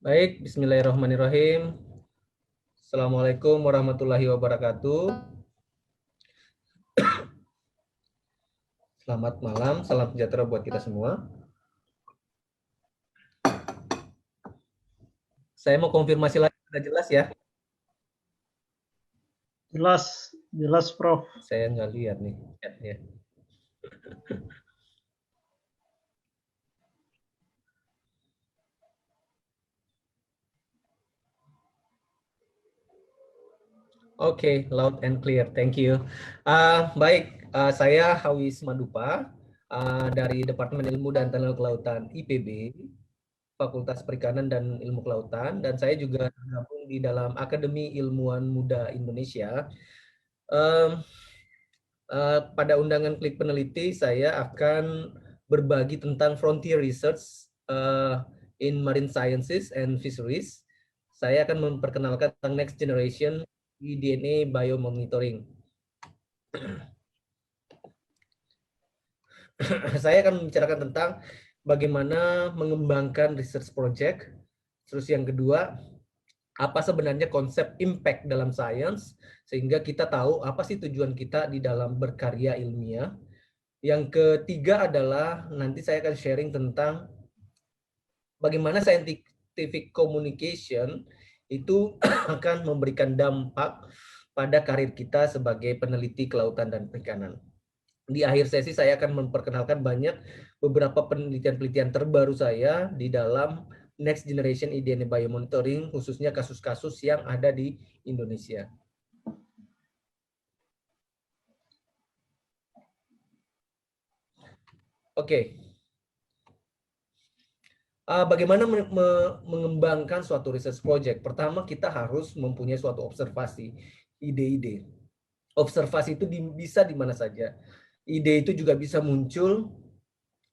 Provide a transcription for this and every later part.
Baik, bismillahirrahmanirrahim. Assalamualaikum warahmatullahi wabarakatuh. Selamat malam, salam sejahtera buat kita semua. Saya mau konfirmasi lagi, sudah jelas ya? Jelas, jelas Prof. Saya nggak lihat nih chatnya. Oke, loud and clear, thank you. Baik, saya Hawis Madupa dari Departemen Ilmu dan Teknologi Kelautan IPB, Fakultas Perikanan dan Ilmu Kelautan, dan saya juga tergabung di dalam Akademi Ilmuwan Muda Indonesia. Em, Pada undangan Klik Peneliti, saya akan berbagi tentang frontier research in marine sciences and fisheries. Saya akan memperkenalkan tentang next generation DNA biomonitoring. Saya akan membicarakan tentang bagaimana mengembangkan research project. Terus yang kedua, apa sebenarnya konsep impact dalam sains, sehingga kita tahu apa sih tujuan kita di dalam berkarya ilmiah. Yang ketiga adalah nanti saya akan sharing tentang bagaimana scientific communication itu akan memberikan dampak pada karir kita sebagai peneliti kelautan dan perikanan. Di akhir sesi saya akan memperkenalkan beberapa penelitian-penelitian terbaru saya di dalam Next Generation EDN Biomonitoring, khususnya kasus-kasus yang ada di Indonesia. Oke. Bagaimana mengembangkan suatu research project? Pertama, kita harus mempunyai suatu observasi, ide-ide. Observasi itu bisa di mana saja. Ide itu juga bisa muncul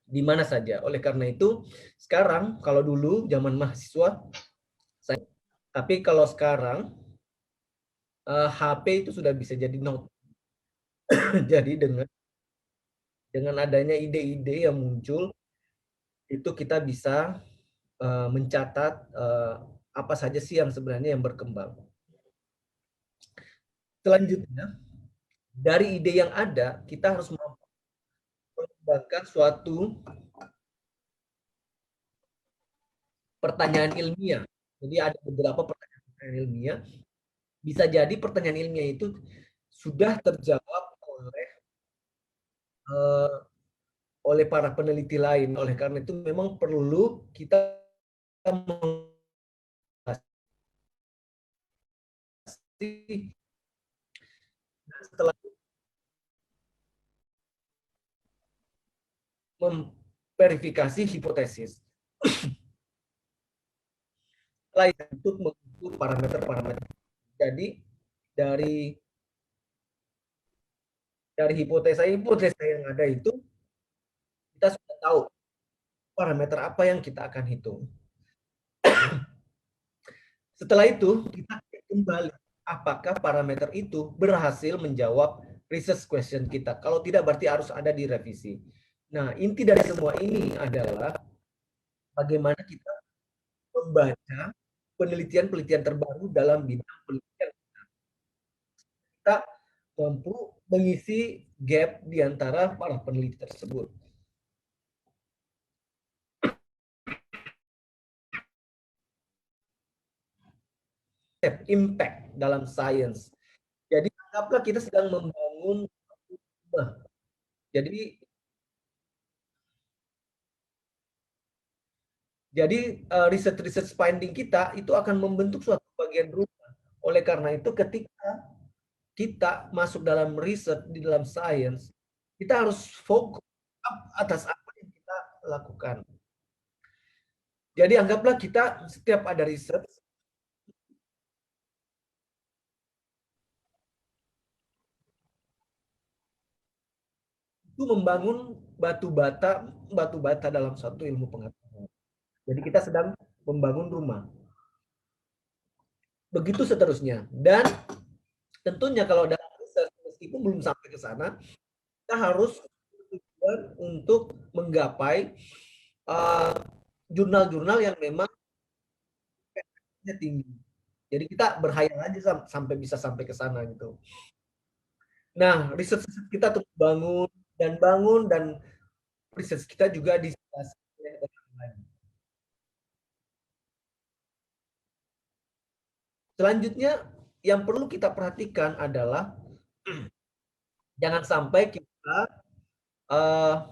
di mana saja. Oleh karena itu, sekarang kalau dulu zaman mahasiswa, tapi kalau sekarang HP itu sudah bisa jadi note. Jadi dengan adanya ide-ide yang muncul, itu kita bisa mencatat apa saja sih yang sebenarnya yang berkembang. Selanjutnya, dari ide yang ada, kita harus mengembangkan suatu pertanyaan ilmiah. Jadi ada beberapa pertanyaan ilmiah. Bisa jadi pertanyaan ilmiah itu sudah terjawab oleh para peneliti lain. Oleh karena itu memang perlu kita setelah memverifikasi hipotesis. Setelah itu mengukur parameter-parameter. Jadi dari hipotesa yang ada itu kita sudah tahu parameter apa yang kita akan hitung. Setelah itu kita kembali apakah parameter itu berhasil menjawab research question kita. Kalau tidak berarti harus ada di revisi. Nah, inti dari semua ini adalah bagaimana kita membaca penelitian-penelitian terbaru dalam bidang penelitian. Kita mampu mengisi gap di antara para peneliti tersebut. Impact dalam sains. Jadi anggaplah kita sedang membangun rumah. Jadi research finding kita itu akan membentuk suatu bagian rumah. Oleh karena itu ketika kita masuk dalam riset di dalam sains, kita harus fokus atas apa yang kita lakukan. Jadi anggaplah kita setiap ada riset, itu membangun batu bata dalam satu ilmu pengetahuan. Jadi kita sedang membangun rumah. Begitu seterusnya. Dan tentunya kalau dalam riset meskipun belum sampai ke sana, kita harus untuk menggapai jurnal-jurnal yang memang tinggi. Jadi kita berhayal aja sampai ke sana gitu. Nah, riset kita terus bangun dan riset kita juga dispasi oleh orang lain. Selanjutnya yang perlu kita perhatikan adalah jangan sampai kita uh,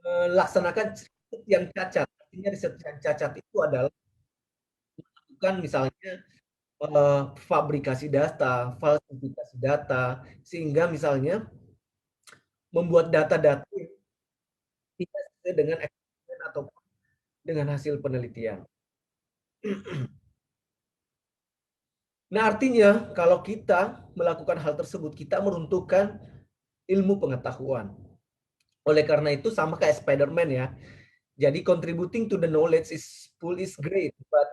melaksanakan riset yang cacat. Artinya riset yang cacat itu adalah bukan misalnya fabrikasi data, falsifikasi data, sehingga misalnya membuat data-data yang tidak sesuai dengan eksperimen atau dengan hasil penelitian. Nah, artinya kalau kita melakukan hal tersebut, kita meruntuhkan ilmu pengetahuan. Oleh karena itu sama kayak Spider-Man ya. Jadi contributing to the knowledge is full is great, but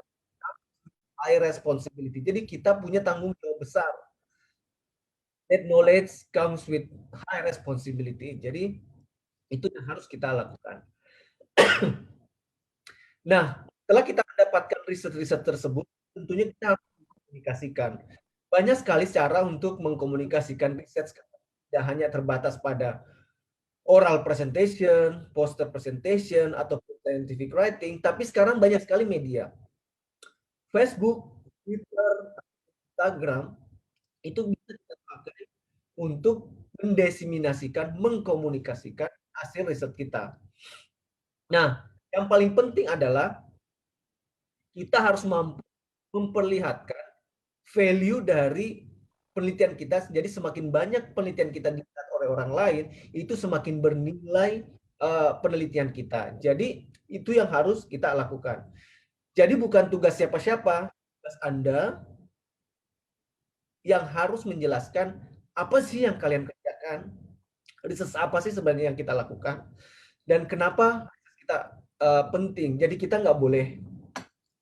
high responsibility. Jadi kita punya tanggung jawab besar. That knowledge comes with high responsibility. Jadi itu yang harus kita lakukan. Nah, setelah kita mendapatkan riset-riset tersebut, tentunya kita harus mengkomunikasikan. Banyak sekali cara untuk mengkomunikasikan riset, tidak hanya terbatas pada oral presentation, poster presentation, atau scientific writing, tapi sekarang banyak sekali media. Facebook, Twitter, Instagram, itu bisa kita pakai untuk mendesiminasikan, mengkomunikasikan hasil riset kita. Nah, yang paling penting adalah kita harus mampu memperlihatkan value dari penelitian kita. Jadi semakin banyak penelitian kita dilihat oleh orang lain, itu semakin bernilai penelitian kita. Jadi itu yang harus kita lakukan. Jadi bukan tugas siapa-siapa, tugas Anda yang harus menjelaskan apa sih yang kalian kerjakan, riset apa sih sebenarnya yang kita lakukan, dan kenapa kita penting. Jadi kita nggak boleh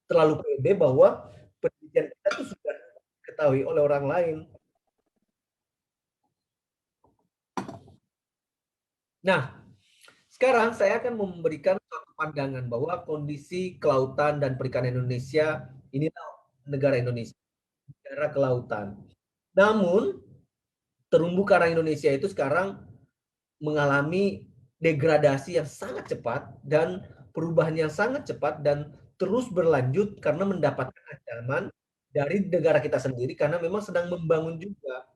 terlalu pede bahwa penelitian kita itu sudah diketahui oleh orang lain. Nah, sekarang saya akan memberikan suatu pandangan bahwa kondisi kelautan dan perikanan Indonesia, inilah negara Indonesia, negara kelautan. Namun, terumbu karang Indonesia itu sekarang mengalami degradasi yang sangat cepat dan perubahan yang sangat cepat dan terus berlanjut karena mendapatkan ancaman dari negara kita sendiri karena memang sedang membangun juga.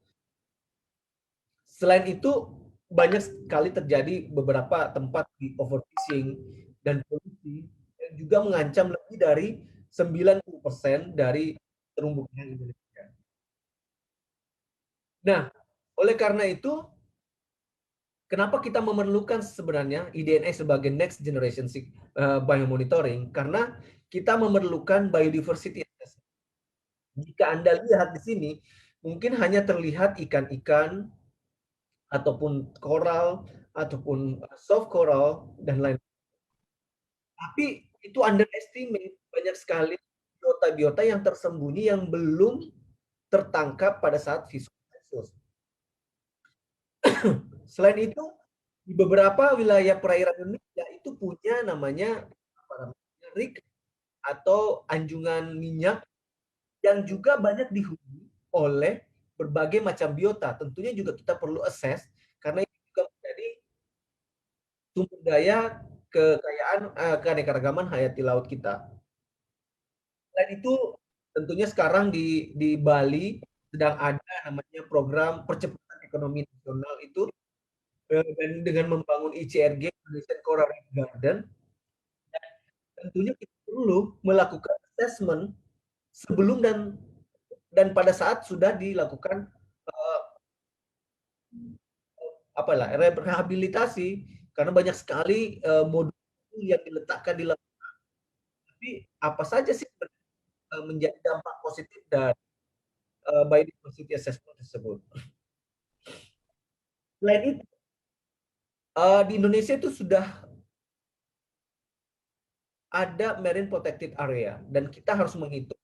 Selain itu, banyak sekali terjadi beberapa tempat di overfishing dan polusi yang juga mengancam lebih dari 90% dari terumbu karang Indonesia. Nah, oleh karena itu, kenapa kita memerlukan sebenarnya IDNA sebagai next generation biomonitoring? Karena kita memerlukan biodiversity assessment. Jika Anda lihat di sini, mungkin hanya terlihat ikan-ikan ataupun koral ataupun soft coral dan lain. Tapi itu underestimate, banyak sekali biota-biota yang tersembunyi yang belum tertangkap pada saat visual. Selain itu, di beberapa wilayah perairan Indonesia itu punya namanya rig atau anjungan minyak yang juga banyak dihuni oleh berbagai macam biota. Tentunya juga kita perlu assess karena itu juga menjadi sumber daya kekayaan keanekaragaman hayati laut kita. Selain itu, tentunya sekarang di Bali sedang ada namanya program percepatan ekonomi nasional itu dan dengan membangun ICRG Indonesian Coral Reef Garden. Tentunya kita perlu melakukan assessment sebelum dan pada saat sudah dilakukan apalah rehabilitasi karena banyak sekali modul yang diletakkan di laut. Tapi apa saja sih menjadi dampak positif dari biodiversity assessment tersebut? Selain itu, di Indonesia itu sudah ada marine protected area dan kita harus menghitung,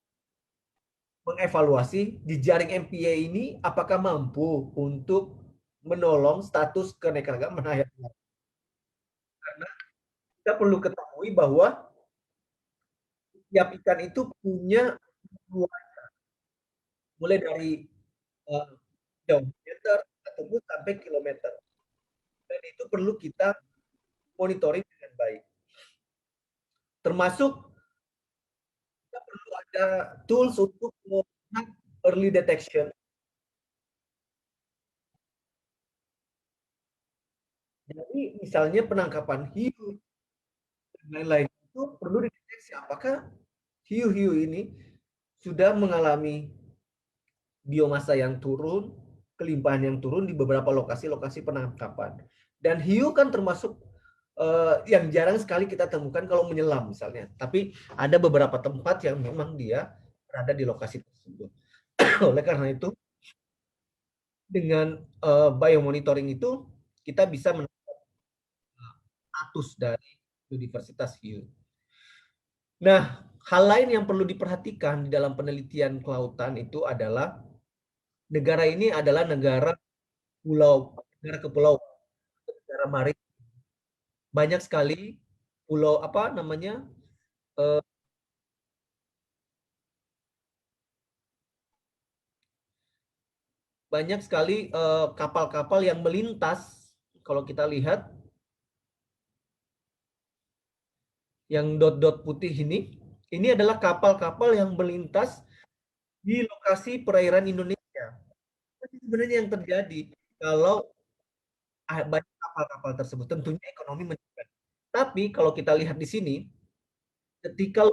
mengevaluasi di jaring MPA ini apakah mampu untuk menolong status keanekaragaman hayati. Karena kita perlu ketahui bahwa tiap ikan itu punya mulai dari jauh meter ataupun sampai kilometer. Dan itu perlu kita monitoring dengan baik. Termasuk kita perlu ada tools untuk melihat early detection. Jadi misalnya penangkapan hiu dan lain-lain itu perlu dideteksi apakah hiu-hiu ini sudah mengalami biomasa yang turun, kelimpahan yang turun di beberapa lokasi-lokasi penangkapan. Dan hiu kan termasuk yang jarang sekali kita temukan kalau menyelam misalnya. Tapi ada beberapa tempat yang memang dia berada di lokasi tersebut. Oleh karena itu, dengan biomonitoring itu kita bisa status dari biodiversitas hiu. Nah, hal lain yang perlu diperhatikan di dalam penelitian kelautan itu adalah negara ini adalah negara pulau, negara kepulauan, negara maritim. Banyak sekali pulau apa namanya banyak sekali kapal-kapal yang melintas. Kalau kita lihat yang dot-dot putih ini adalah kapal-kapal yang melintas di lokasi perairan Indonesia. Itu sebenarnya yang terjadi kalau banyak kapal-kapal tersebut. Tentunya ekonomi meningkat. Tapi kalau kita lihat di sini, ketika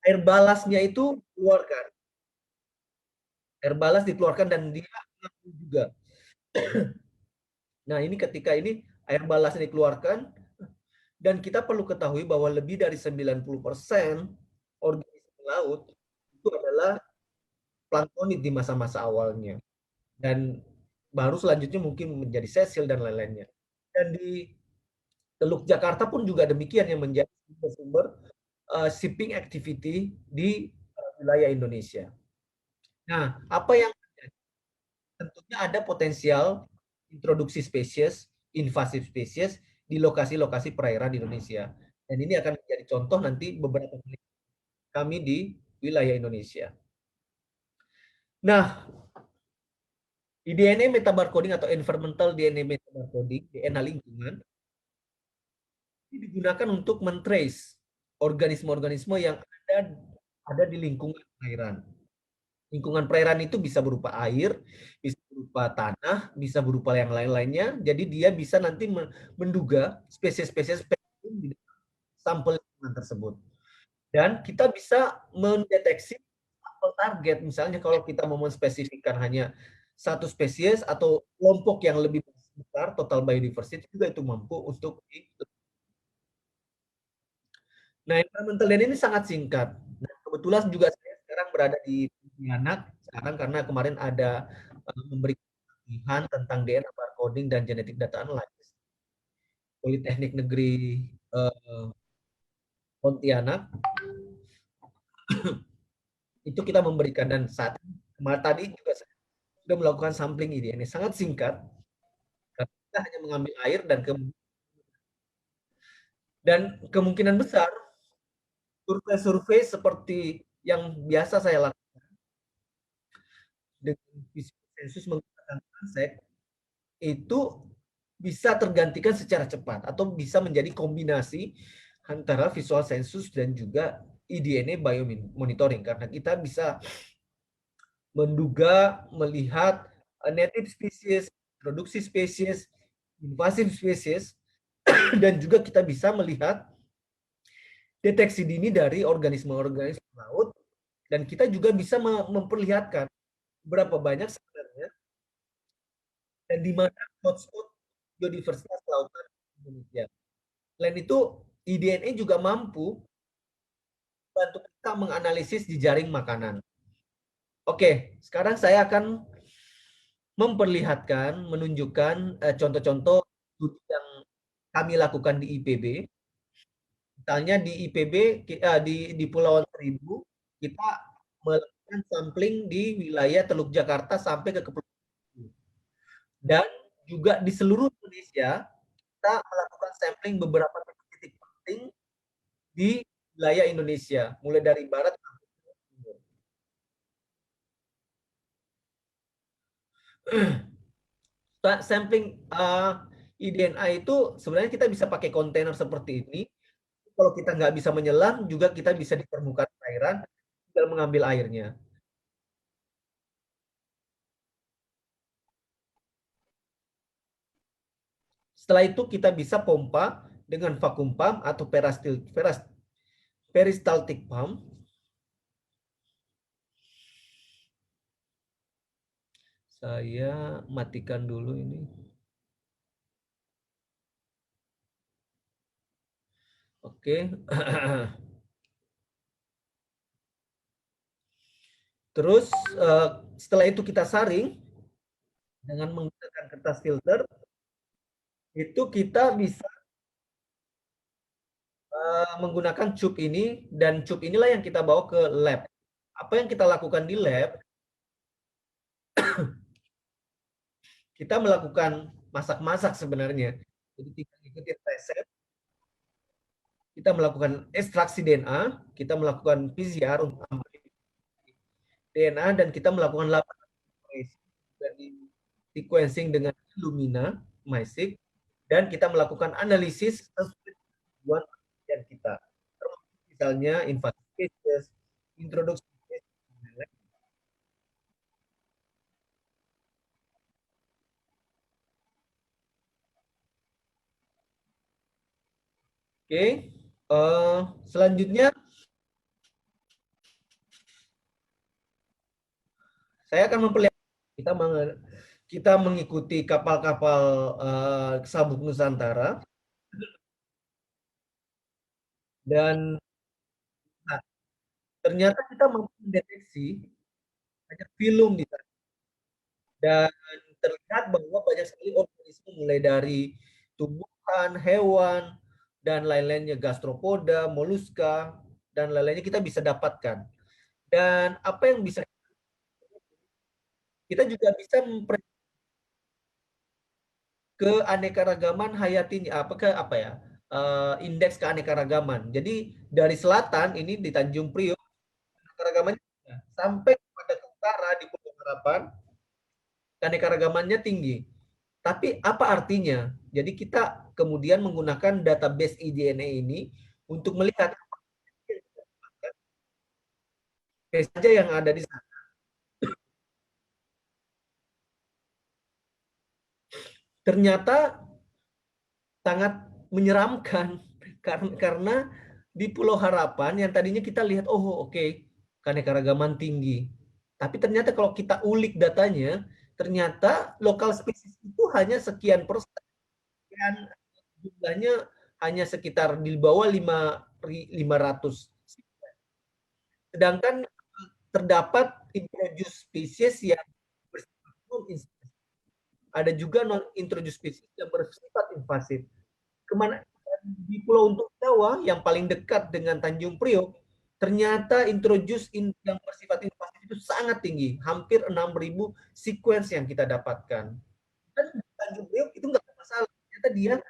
air balasnya itu dikeluarkan, air balas dikeluarkan dan dia juga. Nah, ini ketika ini air balasnya dikeluarkan dan kita perlu ketahui bahwa lebih dari 90% organisme laut itu adalah planktonid di masa-masa awalnya. Dan baru selanjutnya mungkin menjadi sesil dan lain-lainnya. Dan di Teluk Jakarta pun juga demikian yang menjadi sumber shipping activity di wilayah Indonesia. Nah, apa yang tentunya ada potensial introduksi spesies, invasif spesies di lokasi-lokasi perairan Indonesia. Dan ini akan menjadi contoh nanti beberapa kami di wilayah Indonesia. Nah, di DNA metabarcoding atau environmental DNA metabarcoding, DNA lingkungan, ini digunakan untuk mentrace organisme-organisme yang ada di lingkungan perairan. Lingkungan perairan itu bisa berupa air, bisa berupa tanah, bisa berupa yang lain-lainnya. Jadi dia bisa nanti menduga spesies-spesies di sampel lingkungan tersebut. Dan kita bisa mendeteksi sampel target. Misalnya kalau kita mau menspesifikkan hanya satu spesies atau kelompok yang lebih besar, total biodiversity juga itu mampu untuk Nah, environmental dan ini sangat singkat. Nah, kebetulan juga saya sekarang berada di Pontianak sekarang karena kemarin ada memberi pelatihan tentang DNA barcoding dan genetic data analysis. Politeknik Negeri Pontianak itu kita memberikan dan saat kemarin tadi juga saya sudah melakukan sampling ini sangat singkat. Kita hanya mengambil air dan kemungkinan besar survei-survei seperti yang biasa saya lakukan dengan sensus menggunakan konsep itu bisa tergantikan secara cepat atau bisa menjadi kombinasi antara visual sensus dan juga eDNA biomonitoring karena kita bisa menduga melihat native species, produksi spesies, invasive species dan juga kita bisa melihat deteksi dini dari organisme-organisme laut dan kita juga bisa memperlihatkan berapa banyak sebenarnya dan di mana hotspot biodiversitas lautan Indonesia. Selain itu, eDNA juga mampu bantu kita menganalisis jejaring makanan. Oke, sekarang saya akan memperlihatkan, menunjukkan contoh-contoh studi yang kami lakukan di IPB. Misalnya di IPB, di Pulauan Seribu, kita melakukan sampling di wilayah Teluk Jakarta sampai ke Kepulauan Seribu. Dan juga di seluruh Indonesia, kita melakukan sampling beberapa titik penting di wilayah Indonesia, mulai dari barat sampai timur. Sampling eDNA itu sebenarnya kita bisa pakai kontainer seperti ini. Kalau kita nggak bisa menyelam, juga kita bisa di permukaan perairan, tinggal mengambil airnya. Setelah itu kita bisa pompa dengan vacuum pump atau peristaltic pump. Saya matikan dulu ini. Oke. Terus setelah itu kita saring dengan menggunakan kertas filter, itu kita bisa menggunakan cup ini, dan cup inilah yang kita bawa ke lab. Apa yang kita lakukan di lab, kita melakukan masak-masak sebenarnya. Jadi kita ikuti resep, kita melakukan ekstraksi DNA, kita melakukan PCR untuk DNA, dan kita melakukan laporan dari sequencing dengan Illumina, MiSeq, dan kita melakukan analisis sesuai tujuan penelitian kita. Termasuk misalnya invasive species, introduksi species, dan lain-lain. Oke, selanjutnya saya akan memperlihatkan kita mengikuti kapal-kapal sabuk Nusantara, dan nah, ternyata kita mampu mendeteksi banyak film di sana, dan terlihat bahwa banyak sekali organisme mulai dari tumbuhan, hewan, dan lain-lainnya, gastropoda, moluska, dan lain-lainnya kita bisa dapatkan. Dan apa yang bisa kita juga bisa keanekaragaman hayatinya, apa ya, indeks keanekaragaman. Jadi dari selatan ini di Tanjung Priok, keanekaragamannya sampai pada ke utara di Pulau Harapan, keanekaragamannya tinggi. Tapi apa artinya? Jadi kita kemudian menggunakan database eDNA ini untuk melihat apa saja yang ada di sana. Ternyata sangat menyeramkan karena di Pulau Harapan yang tadinya kita lihat, oh oke, keanekaragaman tinggi. Tapi ternyata kalau kita ulik datanya, ternyata lokal spesies itu hanya sekian persen, jumlahnya hanya sekitar di bawah 500. Sedangkan terdapat introduced species yang bersifat non-invasif. Ada juga non-introduced species yang bersifat invasif. Kemana di Pulau Untung Jawa yang paling dekat dengan Tanjung Priok, ternyata introduce yang bersifat invasif itu sangat tinggi, hampir 6.000 sequence yang kita dapatkan. Dan Tanjung Priok itu nggak masalah, ternyata dia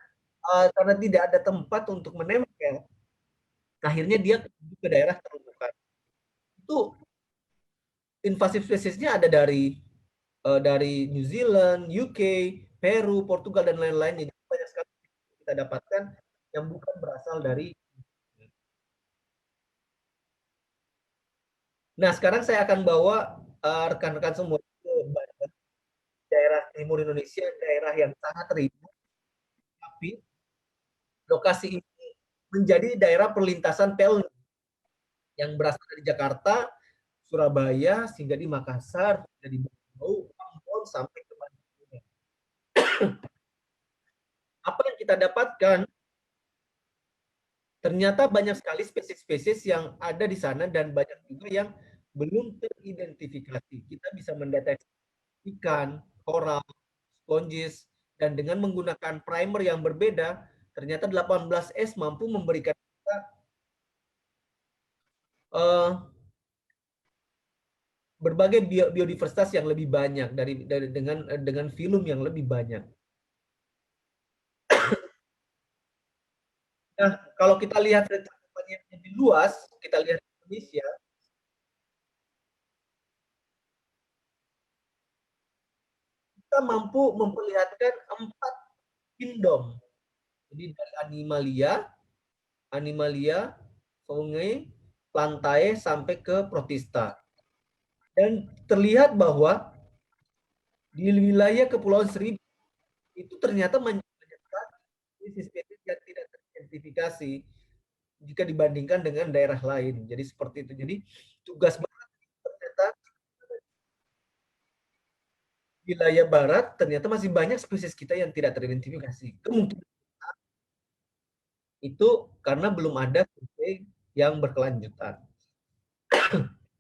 karena tidak ada tempat untuk menempel, akhirnya dia ke daerah terumbukan. Itu invasif spesiesnya ada dari New Zealand, UK, Peru, Portugal, dan lain-lainnya. Jadi banyak sekali kita dapatkan yang bukan berasal dari. Nah, sekarang saya akan bawa rekan-rekan semua ke daerah timur Indonesia, daerah yang sangat ribut, tapi lokasi ini menjadi daerah perlintasan PLN yang berasal dari Jakarta, Surabaya, sehingga di Makassar, dari Bau, Ambon, sampai ke Bandung. Apa yang kita dapatkan? Ternyata banyak sekali spesies-spesies yang ada di sana, dan banyak juga yang belum teridentifikasi. Kita bisa mendeteksi ikan, koral, sponges, dan dengan menggunakan primer yang berbeda, ternyata 18S mampu memberikan kita berbagai biodiversitas yang lebih banyak dengan film yang lebih banyak. Nah, kalau kita lihat yang lebih luas, kita lihat di Indonesia, kita mampu memperlihatkan 4 kingdom. Jadi dari Animalia, Fungi, Plantae sampai ke Protista. Dan terlihat bahwa di wilayah Kepulauan Seribu itu ternyata banyak spesies yang tidak teridentifikasi jika dibandingkan dengan daerah lain. Jadi seperti itu. Jadi tugas barat ternyata wilayah barat ternyata masih banyak spesies kita yang tidak teridentifikasi. Kemungkinan itu karena belum ada survei yang berkelanjutan.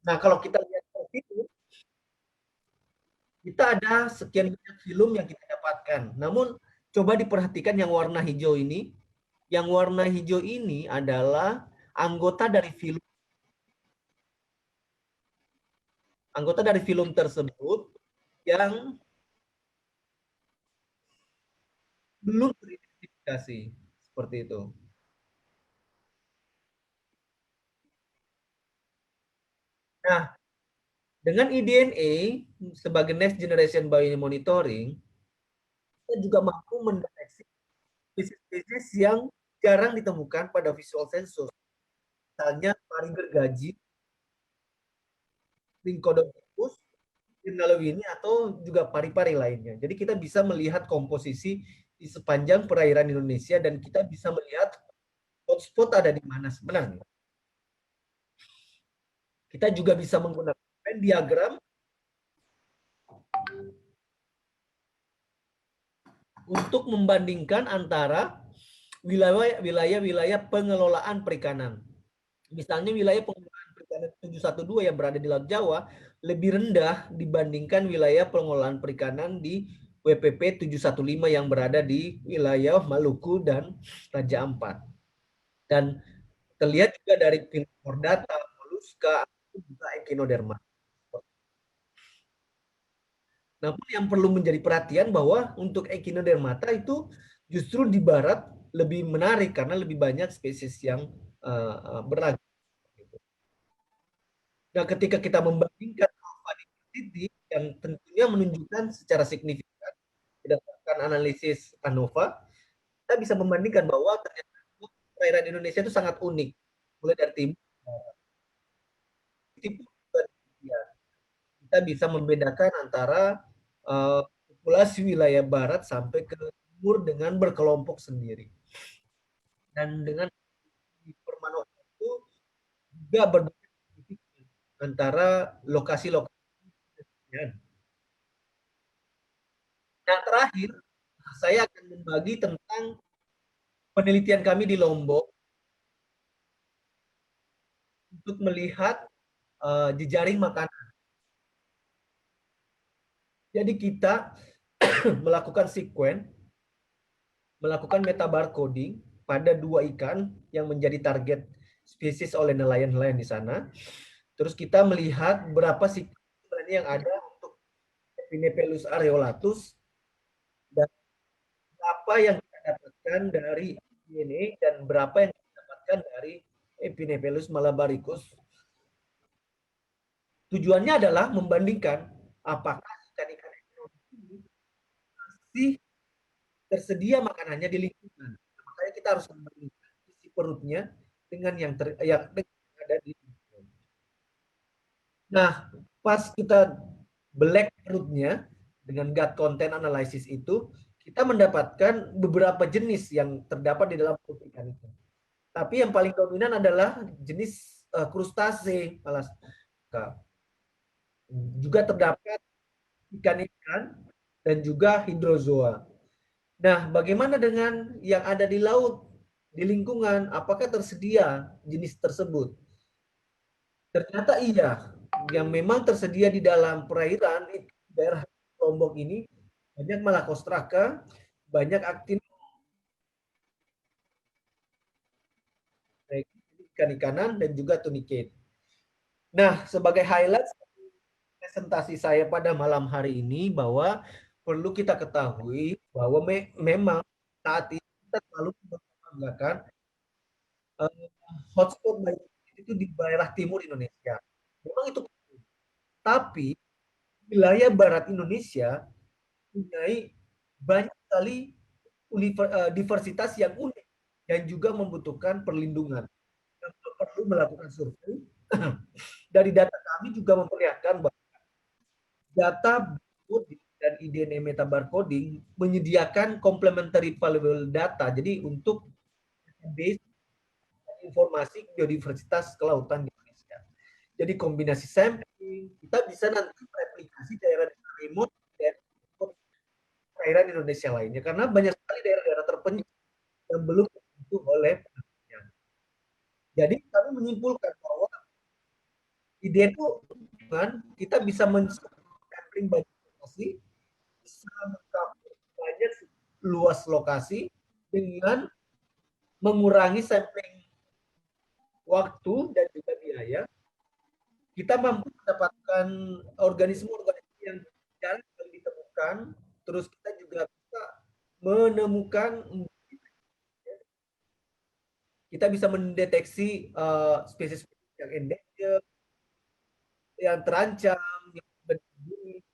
Nah, kalau kita lihat seperti itu, kita ada sekian banyak film yang kita dapatkan. Namun coba diperhatikan yang warna hijau ini. Yang warna hijau ini adalah anggota dari film tersebut yang belum teridentifikasi. Seperti itu. Nah, dengan eDNA sebagai Next Generation Biomonitoring, kita juga mampu mendeteksi spesies yang jarang ditemukan pada visual sensor. Misalnya pari gergaji, Lyncodophilus, Irnalowini, atau juga pari-pari lainnya. Jadi kita bisa melihat komposisi di sepanjang perairan Indonesia dan kita bisa melihat hotspot ada di mana sebenarnya. Kita juga bisa menggunakan Venn diagram untuk membandingkan antara wilayah-wilayah pengelolaan perikanan. Misalnya wilayah pengelolaan perikanan 712 yang berada di Laut Jawa lebih rendah dibandingkan wilayah pengelolaan perikanan di WPP 715 yang berada di wilayah Maluku dan Raja Ampat. Dan terlihat juga dari Chordata, Mollusca, juga Echinoderma. Namun yang perlu menjadi perhatian bahwa untuk Echinodermata itu justru di barat lebih menarik karena lebih banyak spesies yang beragam. Nah, ketika kita membandingkan alpha diversity yang tentunya menunjukkan secara signifikan berdasarkan analisis ANOVA, kita bisa membandingkan bahwa ternyata perairan Indonesia itu sangat unik, mulai dari timur. Kita bisa membedakan antara populasi wilayah barat sampai ke timur dengan berkelompok sendiri. Dan dengan permanokan itu juga berbeda antara lokasi-lokasi. Yang terakhir, saya akan membagi tentang penelitian kami di Lombok untuk melihat jejaring makanan. Jadi kita melakukan melakukan metabarcoding pada 2 ikan yang menjadi target spesies oleh nelayan-nelayan di sana. Terus kita melihat berapa sebenarnya yang ada untuk Epinephelus areolatus dan berapa yang kita dapatkan dari DNA dan berapa yang kita dapatkan dari Epinephelus malabaricus. Tujuannya adalah membandingkan apakah ikan-ikan ini masih tersedia makanannya di lingkungan. Makanya kita harus membandingkan isi perutnya dengan yang ada di lingkungan. Nah, pas kita black perutnya dengan gut content analysis itu, kita mendapatkan beberapa jenis yang terdapat di dalam perut ikan itu. Tapi yang paling dominan adalah jenis krustase, juga terdapat ikan-ikan dan juga hidrozoa. Nah, bagaimana dengan yang ada di laut, di lingkungan? Apakah tersedia jenis tersebut? Ternyata iya, yang memang tersedia di dalam perairan daerah Lombok ini banyak Malacostraca, banyak aktin ikan-ikanan dan juga tunicate. Nah, sebagai highlight presentasi saya pada malam hari ini bahwa perlu kita ketahui bahwa memang saat ini kita selalu membanggakan hotspot itu di daerah timur Indonesia. Memang itu, tapi wilayah barat Indonesia punya banyak sekali diversitas yang unik dan juga membutuhkan perlindungan. Kita perlu melakukan survei. Dari data kami juga memperlihatkan bahwa data dan IDN meta barcoding menyediakan complementary valuable data. Jadi untuk base informasi biodiversitas kelautan di Indonesia. Jadi kombinasi sampling, kita bisa nanti replikasi daerah remote dan perairan Indonesia lainnya. Karena banyak sekali daerah-daerah terpencil yang belum tersentuh oleh penelitian. Jadi kami menyimpulkan bahwa ide itu kita bisa men-sampling banyak lokasi, bisa mengcover banyak luas lokasi dengan mengurangi sampling waktu dan juga biaya. Kita mampu mendapatkan organisme-organisme yang jarang ditemukan, terus kita juga bisa menemukan, kita bisa mendeteksi spesies yang endangered, yang terancam, yang berdiri.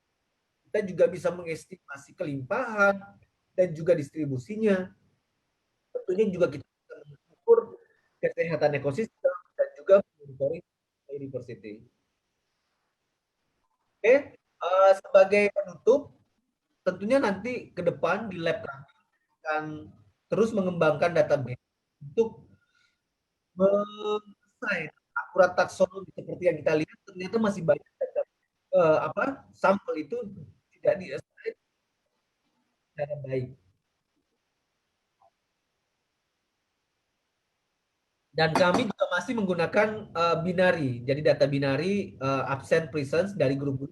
Kita juga bisa mengestimasi kelimpahan dan juga distribusinya. Tentunya juga kita bisa mengukur kesehatan ekosistem dan juga monitoring biodiversity. Oke, sebagai penutup, tentunya nanti ke depan di lab kami akan terus mengembangkan database untuk mendesain akurat taksonomi seperti yang kita lihat. Ternyata masih banyak data sampel itu tidak di-assign secara baik. Dan kami juga masih menggunakan binary, jadi data binary absent presence dari grup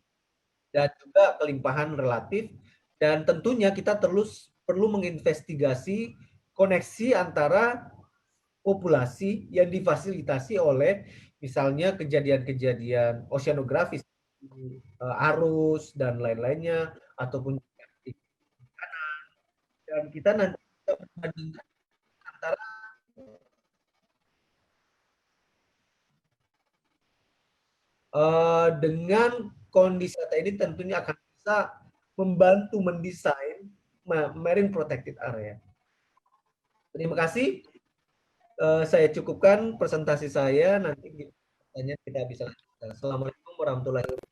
dan juga kelimpahan relatif. Dan tentunya kita terus perlu menginvestigasi koneksi antara populasi yang difasilitasi oleh misalnya kejadian-kejadian oceanografis, arus dan lain-lainnya, ataupun dan kita nanti membandingkan antara dengan kondisi data ini tentunya akan bisa membantu mendesain marine protected area. Terima kasih. Saya cukupkan presentasi saya. Nanti kita bisa lanjutkan. Assalamualaikum warahmatullahi wabarakatuh.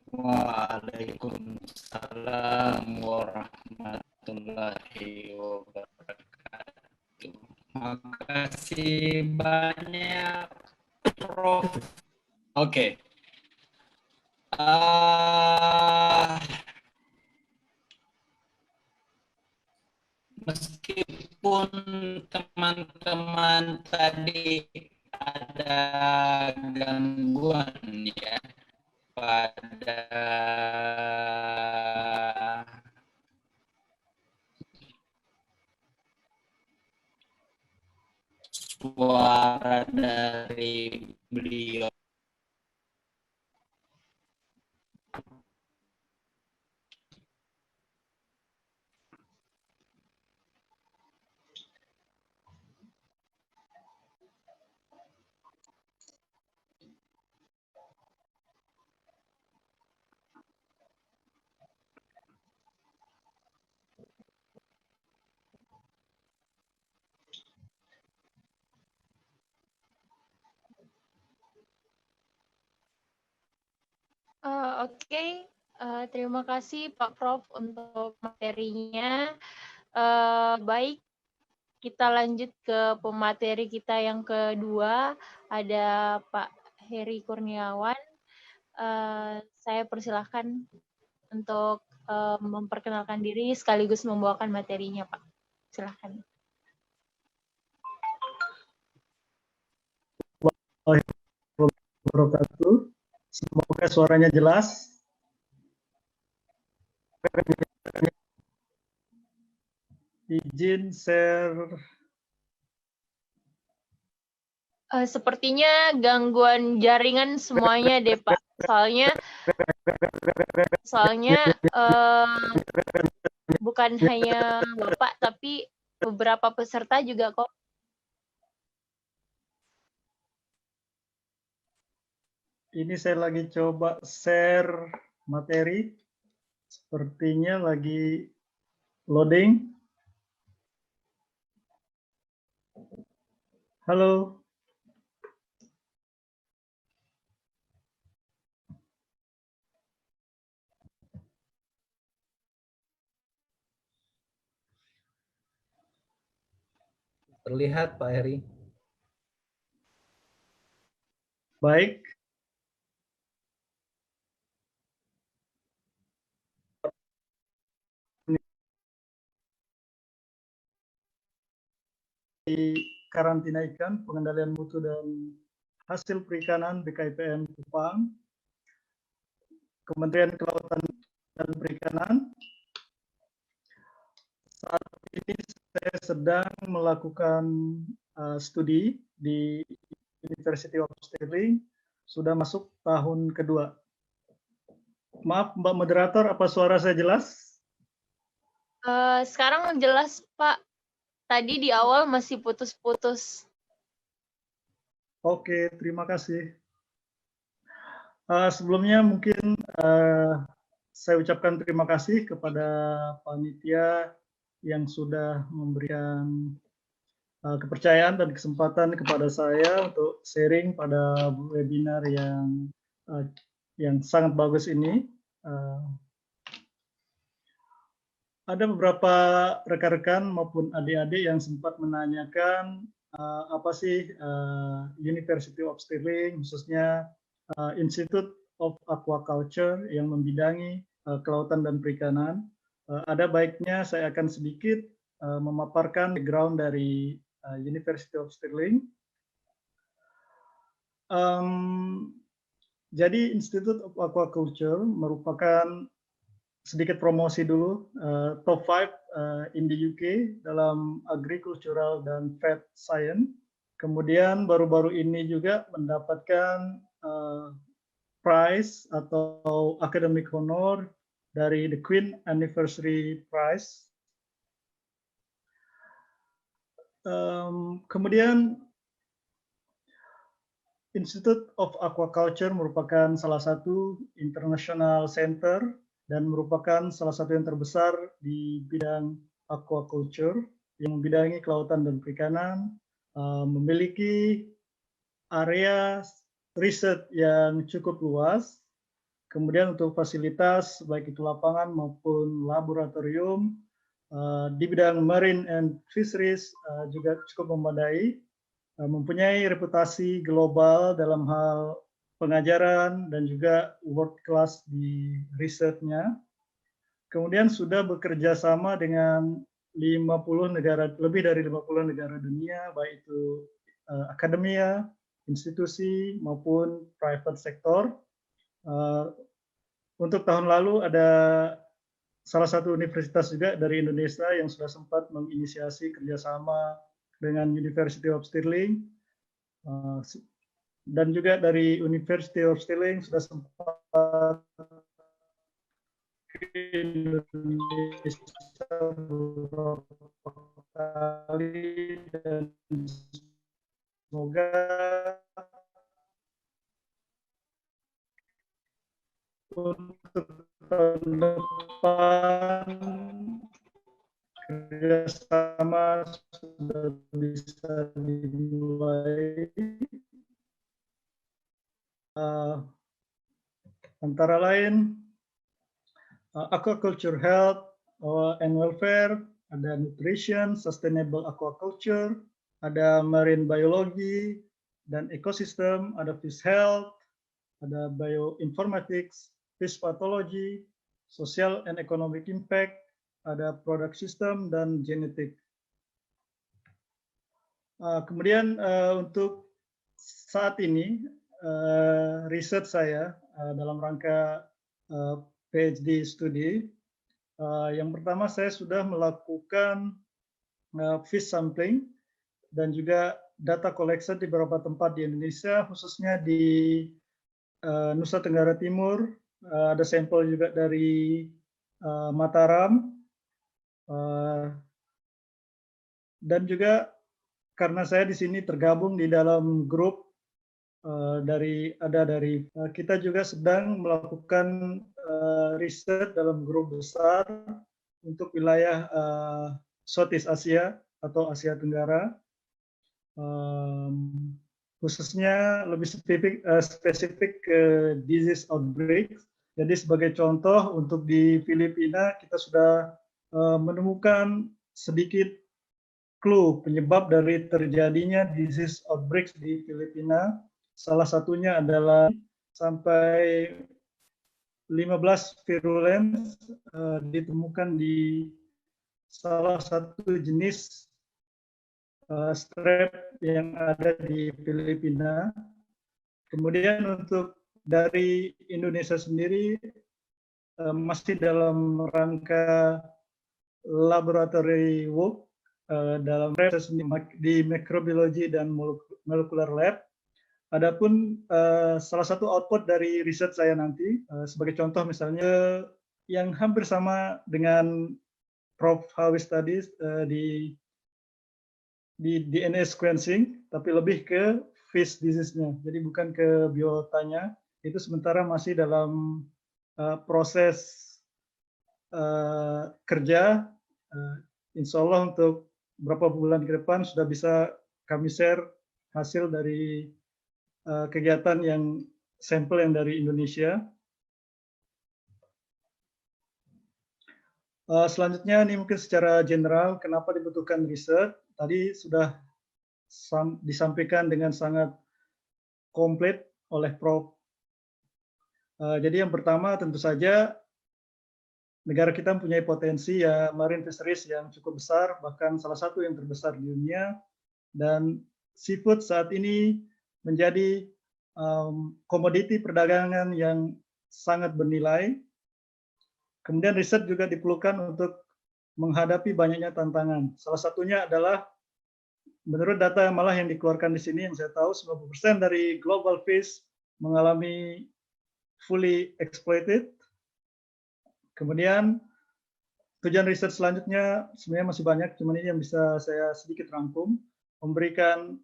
Waalaikumsalam warahmatullahi wabarakatuh. Makasih banyak, Prof. Oke. Meskipun teman-teman tadi ada gangguan ya pada suara dari beliau. Oke. Terima kasih Pak Prof untuk materinya. Baik, kita lanjut ke pemateri kita yang kedua. Ada Pak Heri Kurniawan. Saya persilahkan untuk memperkenalkan diri sekaligus membawakan materinya, Pak. Silahkan. Wabarakatuh. Semoga suaranya jelas. Izin share Sepertinya gangguan jaringan semuanya deh Pak. Soalnya bukan hanya Bapak tapi beberapa peserta juga kok. Ini saya lagi coba share materi. Sepertinya lagi loading. Halo. Terlihat Pak Heri. Baik. Di karantina ikan, pengendalian mutu dan hasil perikanan BKIPM Kupang, Kementerian Kelautan dan Perikanan. Saat ini saya sedang melakukan studi di University of Stirling, sudah masuk tahun kedua. Maaf Mbak Moderator, apa suara saya jelas? Sekarang jelas Pak. Tadi di awal masih putus-putus. Oke, terima kasih. Sebelumnya mungkin saya ucapkan terima kasih kepada panitia yang sudah memberikan kepercayaan dan kesempatan kepada saya untuk sharing pada webinar yang sangat bagus ini. Ada beberapa rekan-rekan maupun adik-adik yang sempat menanyakan apa sih University of Stirling, khususnya Institute of Aquaculture yang membidangi kelautan dan perikanan. Ada baiknya saya akan sedikit memaparkan background dari University of Stirling. Jadi Institute of Aquaculture merupakan, sedikit promosi dulu, top 5 in the UK dalam agricultural dan Fed Science. Kemudian baru-baru ini juga mendapatkan prize atau academic honor dari the Queen Anniversary Prize. Kemudian Institute of Aquaculture merupakan salah satu international center dan merupakan salah satu yang terbesar di bidang aquaculture yang membidangi kelautan dan perikanan, memiliki area riset yang cukup luas. Kemudian untuk fasilitas baik itu lapangan maupun laboratorium di bidang marine and fisheries juga cukup memadai, mempunyai reputasi global dalam hal pengajaran dan juga world class di risetnya. Kemudian sudah bekerja sama dengan 50 negara, lebih dari 50 negara dunia, baik itu akademia, institusi maupun private sector. Untuk tahun lalu ada salah satu universitas juga dari Indonesia yang sudah sempat menginisiasi kerjasama dengan University of Stirling, dan juga dari University of Stirling sudah sempat ke Indonesia beberapa kali, dan semoga untuk tahun depan kerjasama sudah bisa dimulai. Antara lain aquaculture health and welfare, ada nutrition, sustainable aquaculture, ada marine biology dan ecosystem, ada fish health, ada bioinformatics, fish pathology, social and economic impact, ada product system dan genetik. Kemudian untuk saat ini riset saya dalam rangka PhD studi, yang pertama saya sudah melakukan fish sampling dan juga data collection di beberapa tempat di Indonesia, khususnya di Nusa Tenggara Timur. Ada sampel juga dari Mataram, dan juga karena saya di sini tergabung di dalam grup dari kita juga sedang melakukan riset dalam grup besar untuk wilayah Southeast Asia atau Asia Tenggara, khususnya lebih spesifik ke disease outbreak. Jadi sebagai contoh untuk di Filipina kita sudah menemukan sedikit clue penyebab dari terjadinya disease outbreaks di Filipina. Salah satunya adalah sampai 15 virulence ditemukan di salah satu jenis strep yang ada di Filipina. Kemudian untuk dari Indonesia sendiri masih dalam rangka laboratory work dalam research di microbiology dan molecular lab. Adapun salah satu output dari riset saya nanti, sebagai contoh misalnya yang hampir sama dengan Prof. Hawis tadi di DNA sequencing, tapi lebih ke fish disease-nya. Jadi bukan ke biotanya. Itu sementara masih dalam proses kerja. Insya Allah untuk beberapa bulan ke depan sudah bisa kami share hasil dari kegiatan yang sampel yang dari Indonesia. Selanjutnya ini mungkin secara general kenapa dibutuhkan riset. Tadi sudah disampaikan dengan sangat komplit oleh Prof. Jadi yang pertama tentu saja negara kita mempunyai potensi ya marine fisheries yang cukup besar, bahkan salah satu yang terbesar di dunia. Dan seafood saat ini menjadi komoditi perdagangan yang sangat bernilai. Kemudian riset juga diperlukan untuk menghadapi banyaknya tantangan. Salah satunya adalah menurut data malah yang dikeluarkan di sini yang saya tahu 90% dari global fish mengalami fully exploited. Kemudian tujuan riset selanjutnya sebenarnya masih banyak, cuman ini yang bisa saya sedikit rangkum, memberikan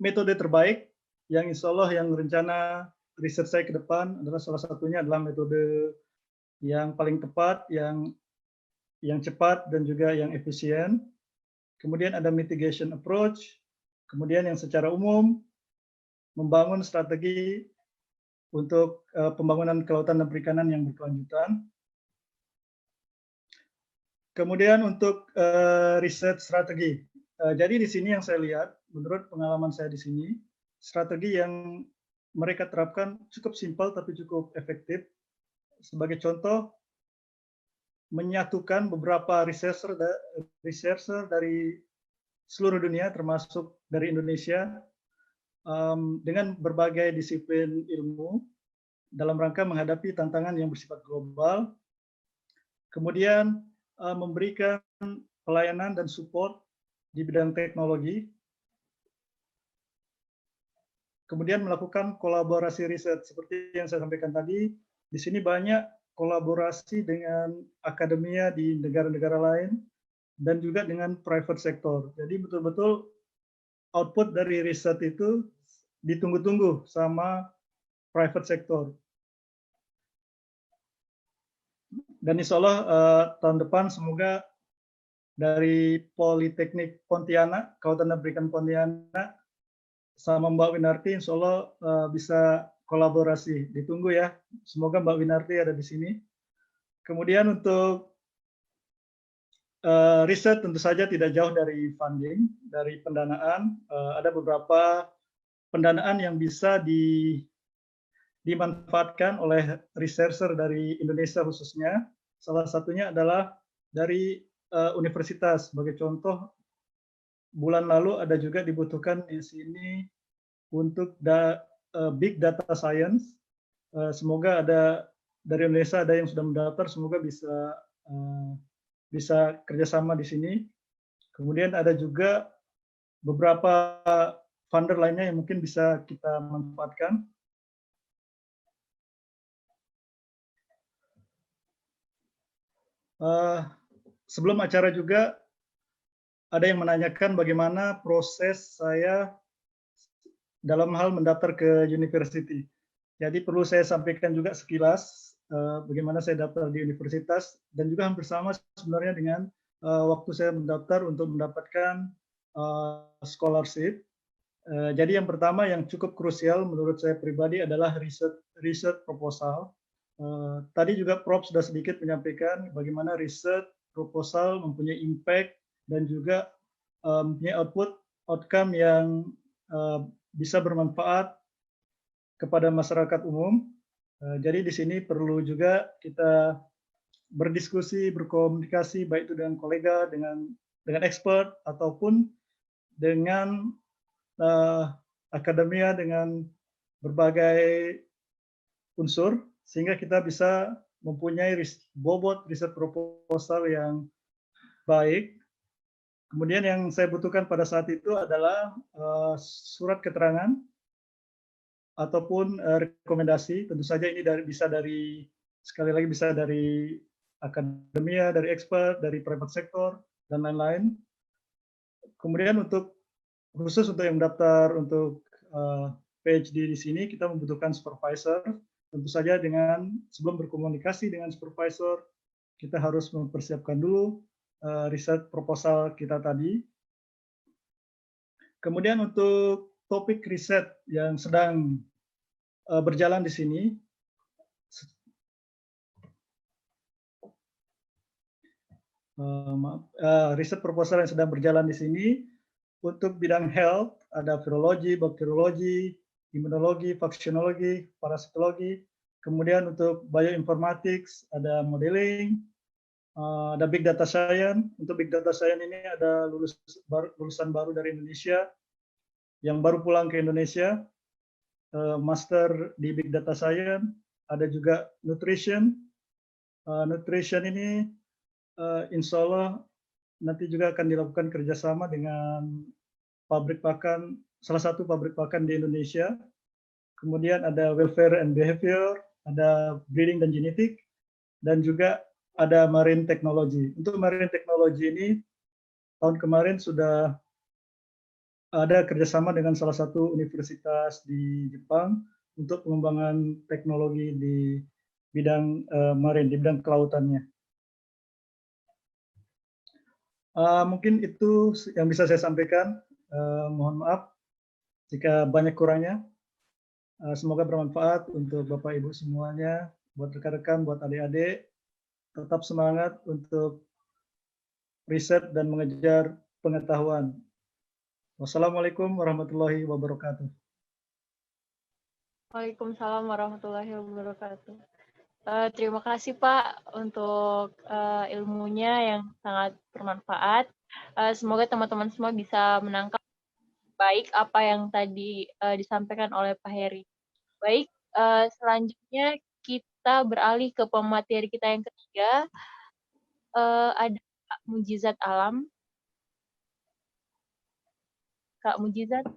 metode terbaik yang insya Allah yang rencana riset saya ke depan adalah salah satunya adalah metode yang paling tepat, yang cepat dan juga yang efisien. Kemudian ada mitigation approach, kemudian yang secara umum membangun strategi untuk pembangunan kelautan dan perikanan yang berkelanjutan. Kemudian untuk riset strategi. Jadi di sini yang saya lihat, menurut pengalaman saya di sini, strategi yang mereka terapkan cukup simpel tapi cukup efektif. Sebagai contoh, menyatukan beberapa researcher dari seluruh dunia, termasuk dari Indonesia, dengan berbagai disiplin ilmu dalam rangka menghadapi tantangan yang bersifat global. Kemudian memberikan pelayanan dan support di bidang teknologi. Kemudian melakukan kolaborasi riset seperti yang saya sampaikan tadi. Di sini banyak kolaborasi dengan akademia di negara-negara lain dan juga dengan private sector. Jadi betul-betul output dari riset itu ditunggu-tunggu sama private sector. Dan insya Allah tahun depan semoga dari Politeknik Pontianak, Kelautan dan Perikanan Pontianak, sama Mbak Winarti, insya Allah bisa kolaborasi. Ditunggu ya. Semoga Mbak Winarti ada di sini. Kemudian untuk riset tentu saja tidak jauh dari funding, dari pendanaan. Ada beberapa pendanaan yang bisa dimanfaatkan oleh researcher dari Indonesia khususnya. Salah satunya adalah dari universitas. Sebagai contoh, bulan lalu ada juga dibutuhkan di sini untuk big data science. Semoga ada dari Indonesia ada yang sudah mendaftar, semoga bisa kerjasama di sini. Kemudian ada juga beberapa funder lainnya yang mungkin bisa kita manfaatkan. Sebelum acara juga ada yang menanyakan bagaimana proses saya dalam hal mendaftar ke university. Jadi perlu saya sampaikan juga sekilas bagaimana saya daftar di universitas, dan juga hampir sama sebenarnya dengan waktu saya mendaftar untuk mendapatkan scholarship. Jadi yang pertama yang cukup krusial menurut saya pribadi adalah research proposal. Tadi juga Prof sudah sedikit menyampaikan bagaimana research proposal mempunyai impact dan juga mempunyai outcome yang bisa bermanfaat kepada masyarakat umum. Jadi di sini perlu juga kita berdiskusi, berkomunikasi baik itu dengan kolega, dengan expert ataupun dengan akademia, dengan berbagai unsur, sehingga kita bisa mempunyai bobot riset proposal yang baik. Kemudian yang saya butuhkan pada saat itu adalah surat keterangan ataupun rekomendasi. Tentu saja ini bisa dari, sekali lagi bisa dari akademia, dari expert, dari private sector, dan lain-lain. Kemudian khusus untuk yang mendaftar untuk PhD di sini, kita membutuhkan supervisor. Tentu saja sebelum berkomunikasi dengan supervisor, kita harus mempersiapkan dulu riset proposal kita tadi. Kemudian untuk topik riset yang sedang berjalan di sini, riset proposal yang sedang berjalan di sini untuk bidang health ada virologi, bakteriologi, imunologi, vaksinologi, parasitologi. Kemudian untuk bioinformatics ada modeling, ada big data science. Untuk big data science ini ada lulusan baru dari Indonesia yang baru pulang ke Indonesia, master di big data science. Ada juga nutrition. Nutrition ini insya Allah nanti juga akan dilakukan kerjasama dengan pabrik pakan, salah satu pabrik pakan di Indonesia. Kemudian ada welfare and behavior, ada breeding dan genetik, dan juga ada marine technology. Untuk marine technology ini, tahun kemarin sudah ada kerjasama dengan salah satu universitas di Jepang untuk pengembangan teknologi di bidang marine, di bidang kelautannya. Mungkin itu yang bisa saya sampaikan. Mohon maaf jika banyak kurangnya. Semoga bermanfaat untuk Bapak Ibu semuanya, buat rekan-rekan, buat adik-adik. Tetap semangat untuk riset dan mengejar pengetahuan. Wassalamualaikum warahmatullahi wabarakatuh. Waalaikumsalam warahmatullahi wabarakatuh. Terima kasih Pak untuk ilmunya yang sangat bermanfaat. Semoga teman-teman semua bisa menangkap baik apa yang tadi disampaikan oleh Pak Heri. Baik, selanjutnya kita beralih ke pemateri kita yang ketiga. Ada Kak Mujizat Alam. Kak Mujizat.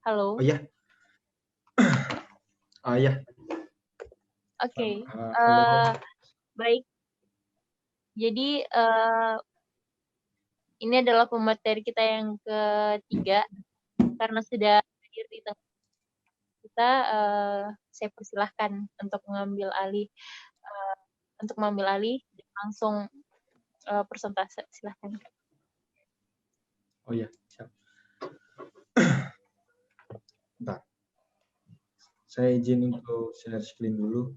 Halo. Oh iya. Iya. Oke. Baik. Jadi ini adalah pemateri kita yang ketiga. Karena sudah hadir di tengah kita, saya persilahkan untuk mengambil alih dan langsung persentase. Silahkan. Oh iya, siap. Bentar. Saya izin untuk share screen dulu.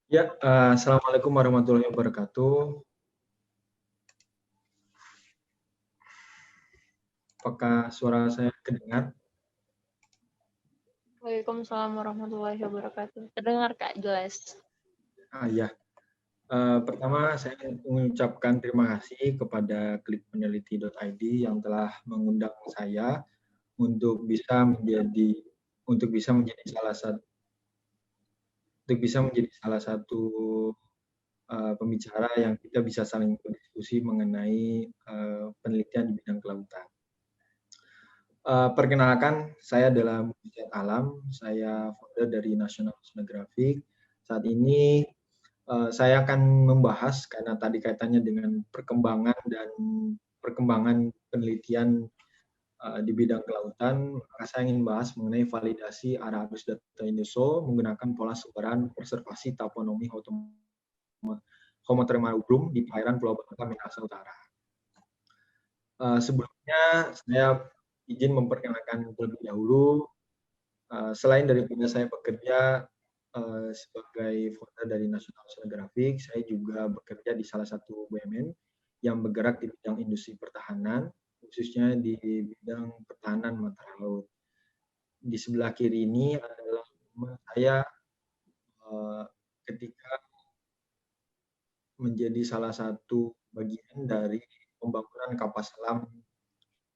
Ya, Assalamualaikum warahmatullahi wabarakatuh. Apakah suara saya kedengar? Waalaikumsalam warahmatullahi wabarakatuh. Terdengar Kak, jelas. Ya. Pertama, saya mengucapkan terima kasih kepada klikpeneliti.id yang telah mengundang saya untuk bisa menjadi salah satu pembicara yang kita bisa saling berdiskusi mengenai penelitian di bidang kelautan. Perkenalkan, saya adalah Mujizat Alam, saya founder dari National Oceanographic. Saat ini saya akan membahas, karena tadi kaitannya dengan perkembangan penelitian di bidang kelautan, maka saya ingin membahas mengenai validasi arah arus data INDESO menggunakan pola sebaran konservasi taponomi Homotherium rubrum di perairan Pulau Bangka, Minahasa Utara. Sebelumnya saya izin memperkenalkan terlebih dahulu. Selain daripada saya bekerja sebagai founder dari National Oceanographic, saya juga bekerja di salah satu BUMN yang bergerak di bidang industri pertahanan, khususnya di bidang pertahanan mata laut. Di sebelah kiri ini adalah teman saya ketika menjadi salah satu bagian dari pembangunan kapal selam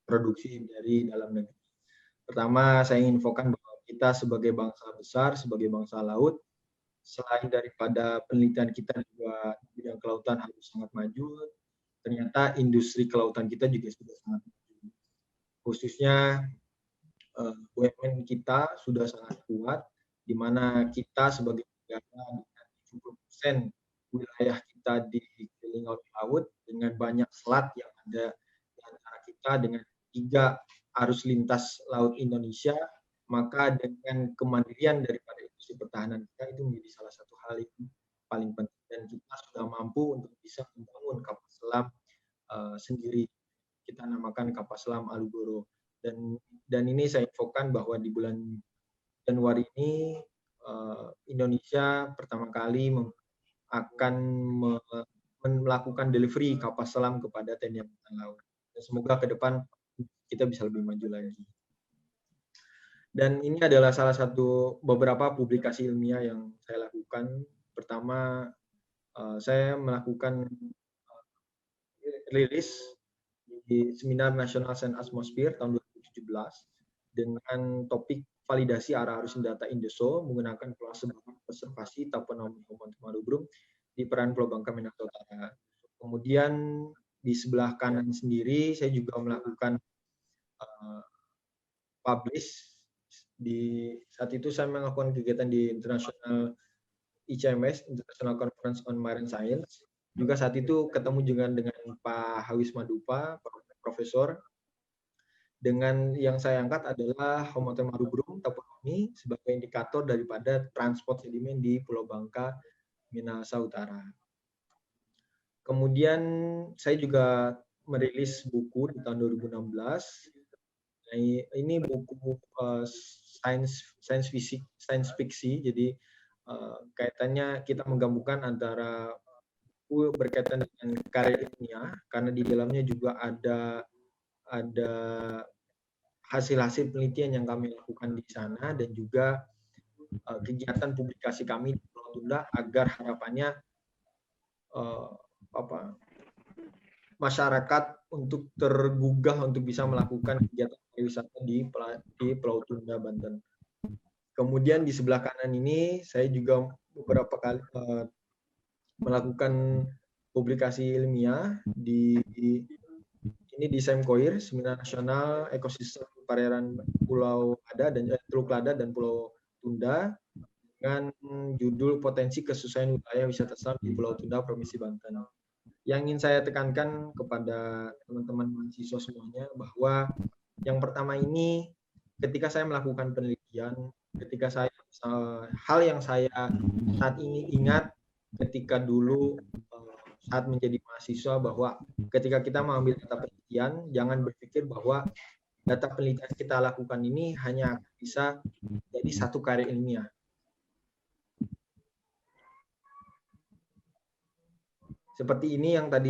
produksi dari dalam negeri. Pertama, saya ingin infokan bahwa kita sebagai bangsa besar, sebagai bangsa laut, selain daripada penelitian kita juga di bidang kelautan harus sangat maju, ternyata industri kelautan kita juga sudah sangat maju. Khususnya BUMN kita sudah sangat kuat, di mana kita sebagai negara dengan 70% wilayah kita dikelilingi oleh laut, dengan banyak selat yang ada di antara kita, dengan 3 arus lintas laut Indonesia, maka dengan kemandirian daripada industri pertahanan kita itu menjadi salah satu hal yang paling penting, dan kita sudah mampu untuk bisa membangun kapal selam sendiri. Kita namakan kapal selam Alugoro, dan ini saya infokan bahwa di bulan Januari ini Indonesia pertama kali akan melakukan delivery kapal selam kepada TNI Angkatan Laut. Dan semoga ke depan kita bisa lebih maju lagi. Dan ini adalah salah satu beberapa publikasi ilmiah yang saya lakukan. Pertama, saya melakukan rilis di Seminar Nasional Sains Atmosfer tahun 2017 dengan topik validasi arah arus data INDESO menggunakan pola sebaran konservasi taponomi Homotherium rubrum di perairan Pulau Bangka, Minahasa Utara. Kemudian di sebelah kanan sendiri saya juga melakukan publish. Di saat itu saya melakukan kegiatan di International ICMS, International Conference on Marine Science. Juga saat itu ketemu juga dengan Pak Hawis Madupa, profesor. Dengan yang saya angkat adalah Homotherium rubrum taponomi sebagai indikator daripada transport sedimen di Pulau Bangka, Minahasa Utara. Kemudian saya juga merilis buku di tahun 2016. Ini buku science fiksi, jadi kaitannya kita menggabungkan antara buku berkaitan dengan karya ilmiah, karena di dalamnya juga ada hasil-hasil penelitian yang kami lakukan di sana, dan juga kegiatan publikasi kami di Pulau Tunda, agar harapannya masyarakat untuk tergugah untuk bisa melakukan kegiatan pariwisata di Pulau Tunda, Banten. Kemudian di sebelah kanan ini saya juga beberapa kali melakukan publikasi ilmiah di SEMKOIR, Seminar Nasional Ekosistem Perairan Pulau Ada dan Teluk Lada dan Pulau Tunda, dengan judul Potensi Kesesuaian Wilayah Wisata Selam di Pulau Tunda, Provinsi Banten. Yang ingin saya tekankan kepada teman-teman mahasiswa semuanya bahwa yang pertama ini, ketika saya melakukan penelitian, hal yang saya saat ini ingat ketika dulu saat menjadi mahasiswa, bahwa ketika kita mengambil data penelitian, jangan berpikir bahwa data penelitian kita lakukan ini hanya bisa jadi satu karya ilmiah. Seperti ini yang tadi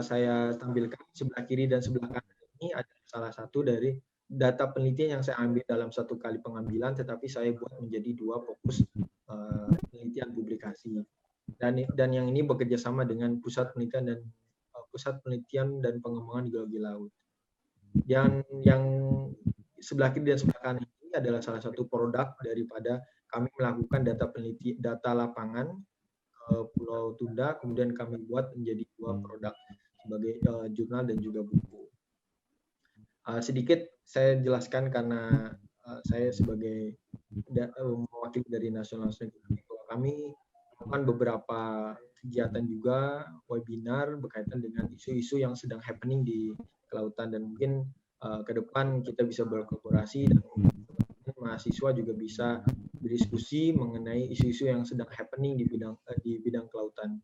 saya tampilkan, sebelah kiri dan sebelah kanan ini adalah salah satu dari data penelitian yang saya ambil dalam satu kali pengambilan, tetapi saya buat menjadi 2 fokus penelitian publikasi. Dan yang ini bekerja sama dengan pusat penelitian dan pengembangan geologi laut. Yang sebelah kiri dan sebelah kanan ini adalah salah satu produk daripada kami melakukan data lapangan Pulau Tunda, kemudian kami buat menjadi 2 produk sebagai jurnal dan juga buku. Sedikit saya jelaskan karena saya sebagai mewakili dari National Oceanography, kami melakukan beberapa kegiatan juga, webinar berkaitan dengan isu-isu yang sedang happening di kelautan, dan mungkin ke depan kita bisa berkolaborasi dan mahasiswa juga bisa berdiskusi mengenai isu-isu yang sedang happening di bidang kelautan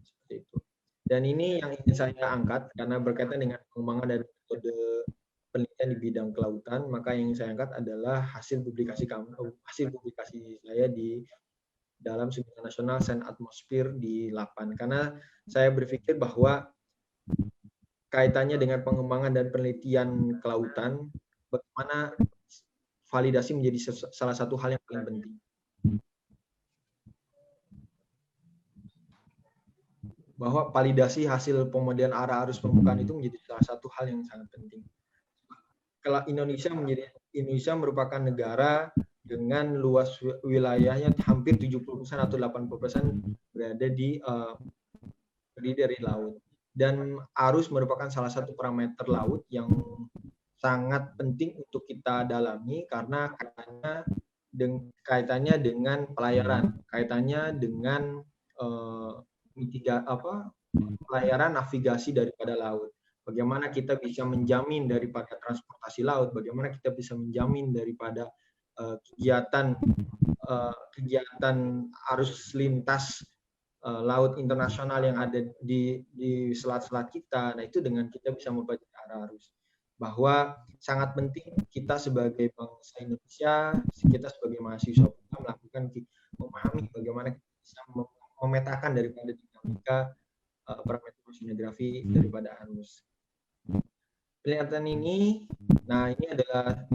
seperti itu. Dan ini yang ingin saya angkat karena berkaitan dengan pengembangan dari metode penelitian di bidang kelautan, maka yang saya angkat adalah hasil publikasi saya di dalam Seminar Nasional Sains Atmosfer di LAPAN. Karena saya berpikir bahwa kaitannya dengan pengembangan dan penelitian kelautan, bagaimana validasi menjadi salah satu hal yang paling penting. Bahwa validasi hasil pemodelian arah arus permukaan itu menjadi salah satu hal yang sangat penting. Kalau Indonesia merupakan negara dengan luas wilayahnya hampir 70% atau 80% berada terdiri dari laut. Dan arus merupakan salah satu parameter laut yang sangat penting untuk kita dalami karena kaitannya dengan pelayaran, kaitannya dengan pelayaran navigasi daripada laut. Bagaimana kita bisa menjamin daripada transportasi laut, bagaimana kita bisa menjamin daripada kegiatan arus lintas laut internasional yang ada di selat-selat kita. Nah, itu dengan kita bisa membaca arah arus. Bahwa sangat penting kita sebagai bangsa Indonesia, kita sebagai mahasiswa melakukan memahami bagaimana kita bisa memetakan daripada dinamika parameter oceanografi daripada arus. Penelitian ini,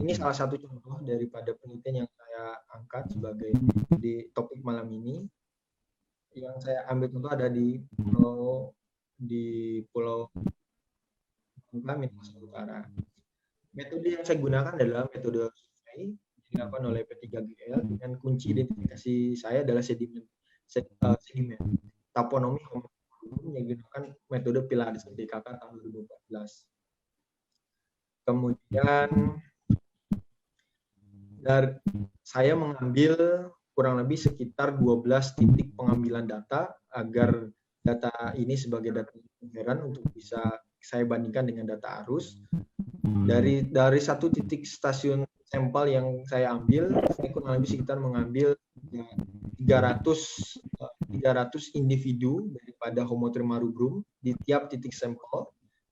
ini salah satu contoh daripada penelitian yang saya angkat sebagai di topik malam ini. Yang saya ambil contoh ada di Pulau Minahasa Utara. Metode yang saya gunakan adalah metode survei dilakukan oleh P3GL dengan kunci identifikasi saya adalah sedimen taponomi yang digunakan metode Pilaris DKK tahun 2014. Kemudian saya mengambil kurang lebih sekitar 12 titik pengambilan data agar data ini sebagai data heran untuk bisa saya bandingkan dengan data arus. Dari satu titik stasiun sampel yang saya ambil, saya kurang lebih sekitar mengambil 300 individu daripada Homotherma rubrum di tiap titik sampel.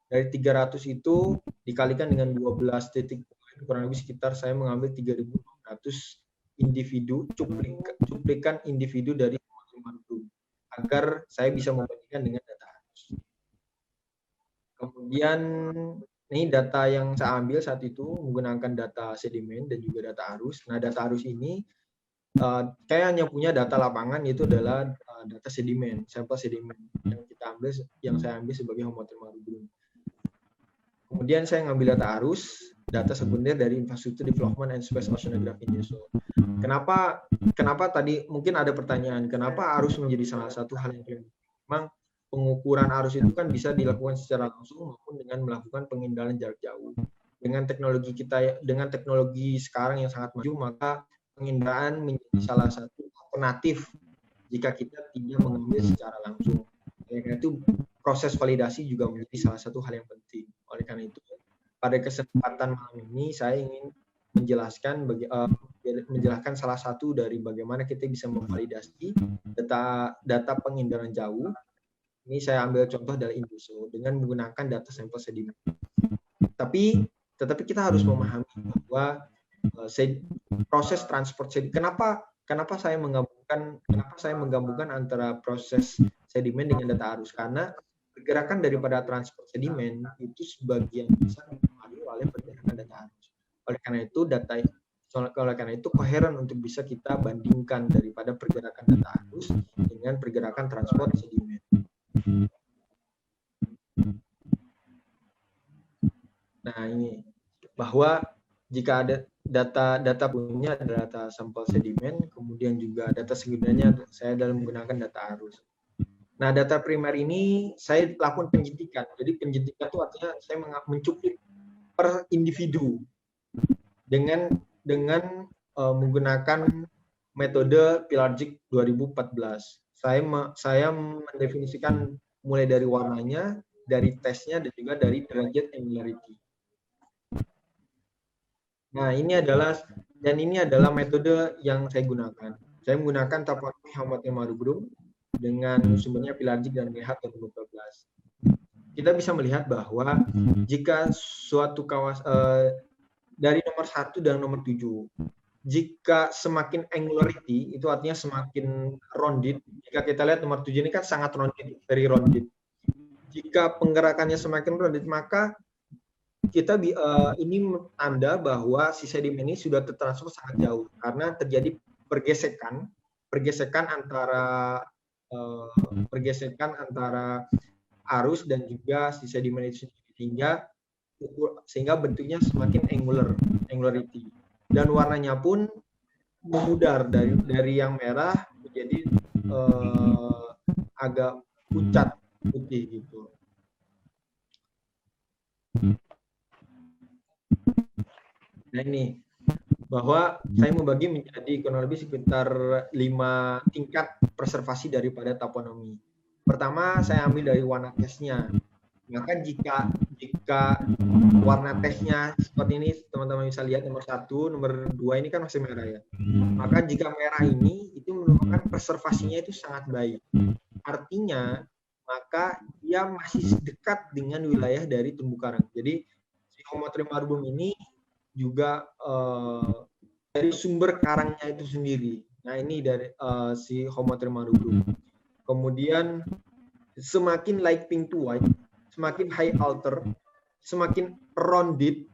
Dari 300 itu dikalikan dengan 12 titik poin, kurang lebih sekitar saya mengambil 3.500 individu, cuplikan individu dari Homotherma rubrum, agar saya bisa membandingkan dengan data arus. Kemudian ini data yang saya ambil saat itu menggunakan data sedimen dan juga data arus. Nah, data arus ini saya hanya punya data lapangan, yaitu adalah data sedimen, sampel sedimen yang saya ambil sebagai Homotherma rubrum. Kemudian saya ngambil data arus, data sekunder dari Infrastructure Development and Space Oceanography Indonesia. Kenapa tadi mungkin ada pertanyaan, kenapa arus menjadi salah satu hal yang penting? Memang pengukuran arus itu kan bisa dilakukan secara langsung maupun dengan melakukan pengindalan jarak jauh. Dengan teknologi sekarang yang sangat maju, maka penginderaan menjadi salah satu alternatif jika kita tidak mengambil secara langsung. Karena itu proses validasi juga menjadi salah satu hal yang penting. Oleh karena itu, pada kesempatan malam ini saya ingin menjelaskan salah satu dari bagaimana kita bisa memvalidasi data pengindaran jauh. Ini saya ambil contoh dari Indoso dengan menggunakan data sampel sedimen. Tetapi kita harus memahami bahwa proses transport sedimen. Kenapa saya menggabungkan antara proses sedimen dengan data arus? Karena pergerakan daripada transport sedimen itu sebagian besar dipengaruhi oleh Oleh karena itu koheren untuk bisa kita bandingkan daripada pergerakan data arus dengan pergerakan transport sedimen. Nah, ini bahwa jika ada data punya data sampel sedimen, kemudian juga data sekundernya saya dalam menggunakan data arus. Nah, data primer ini saya lakukan penjentikan. Jadi penjentikan itu artinya saya mencuplik per individu dengan menggunakan metode Pilargic 2014. Saya mendefinisikan mulai dari warnanya, dari tesnya, dan juga dari derajat angularity. Nah, ini adalah metode yang saya gunakan. Saya menggunakan taponomi Hamilton Marubrum dengan sumbernya Pilargic dan Rehat 2012. Kita bisa melihat bahwa jika suatu dari nomor 1 dan nomor 7, jika semakin angularity, itu artinya semakin rounded. Jika kita lihat nomor 7 ini kan sangat rounded, very rounded. Jika penggerakannya semakin rounded, maka kita ini tanda bahwa si sedimen ini sudah tertransfer sangat jauh karena terjadi pergesekan antara arus dan juga si sedimen itu sehingga bentuknya semakin angularity, dan warnanya pun memudar dari yang merah menjadi agak pucat putih gitu. Nah, ini bahwa saya membagi menjadi kurang lebih sekitar 5 tingkat preservasi daripada taponomi. Pertama, saya ambil dari warna tesnya. Maka jika warna tesnya seperti ini, teman-teman bisa lihat nomor 1, nomor 2 ini kan masih merah ya. Maka jika merah ini, itu merupakan preservasinya itu sangat baik. Artinya, maka dia masih dekat dengan wilayah dari terumbu karang. Jadi, si Homotherium marubrum ini juga dari sumber karangnya itu sendiri. Nah, ini dari si Homotherium marubrum. Kemudian, semakin light pink to white, semakin high alter, semakin rounded,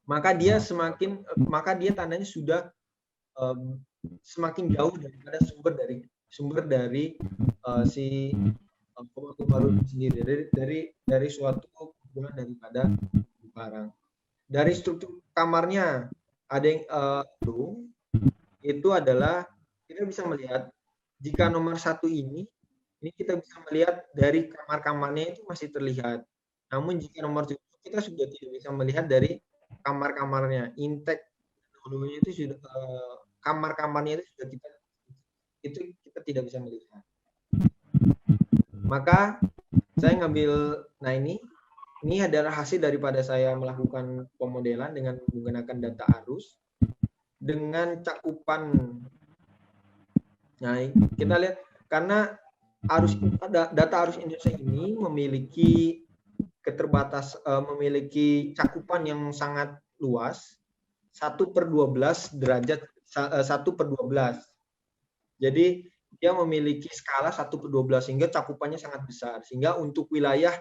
maka dia tandanya sudah semakin jauh daripada sumber dari si Homotherium marubrum sendiri, dari suatu kumpulan daripada barang. Dari struktur kamarnya ada yang itu adalah kita bisa melihat jika nomor 1 ini kita bisa melihat dari kamar-kamarnya itu masih terlihat. Namun jika nomor 7 kita sudah tidak bisa melihat dari kamar-kamarnya. Intake dulunya itu sudah kamar-kamarnya itu sudah kita tidak bisa melihat. Maka saya ngambil, nah ini adalah hasil daripada saya melakukan pemodelan dengan menggunakan data arus dengan cakupan. Nah, kita lihat karena data arus Indonesia ini memiliki memiliki cakupan yang sangat luas, 1/12 derajat 1/12. Jadi dia memiliki skala 1/12 sehingga cakupannya sangat besar. Sehingga untuk wilayah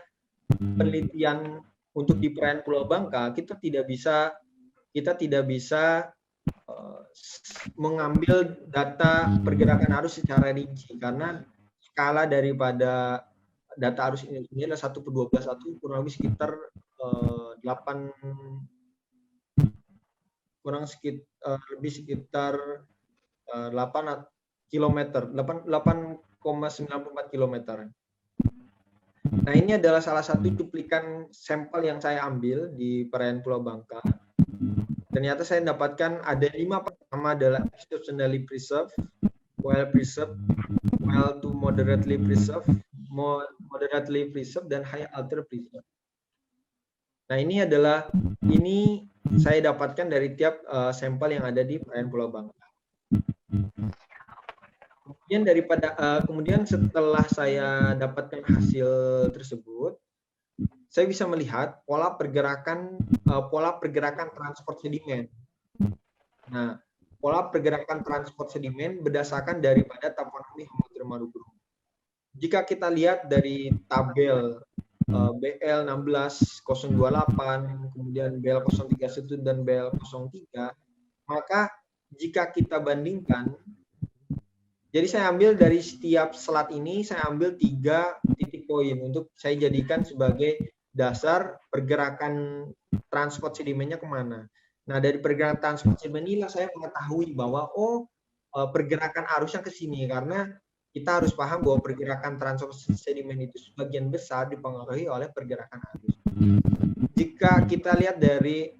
penelitian untuk di perairan Pulau Bangka kita tidak bisa mengambil data pergerakan arus secara rinci karena skala daripada data arus ini adalah 1/12, kurang lebih sekitar 8 kilometer, 8,94 kilometer. Nah, ini adalah salah satu cuplikan sampel yang saya ambil di perairan Pulau Bangka. Ternyata saya dapatkan ada 5. Pertama adalah exceptionally preserved, well preserved, well to moderately preserved, dan high alter preserved. Nah, ini saya dapatkan dari tiap sampel yang ada di perairan Pulau Bangka. Kemudian setelah saya dapatkan hasil tersebut, saya bisa melihat pola pergerakan transport sedimen. Nah, pola pergerakan transport sedimen berdasarkan daripada taponomi Homotherium marubrum. Jika kita lihat dari tabel BL 16028, kemudian kemudian BL031 dan BL03, maka jika kita bandingkan, jadi saya ambil dari setiap selat ini, saya ambil 3 titik poin untuk saya jadikan sebagai dasar pergerakan transport sedimennya kemana. Nah, dari pergerakan transport sedimen inilah saya mengetahui bahwa pergerakan arusnya ke sini, karena kita harus paham bahwa pergerakan transport sedimen itu sebagian besar dipengaruhi oleh pergerakan arus. Jika kita lihat dari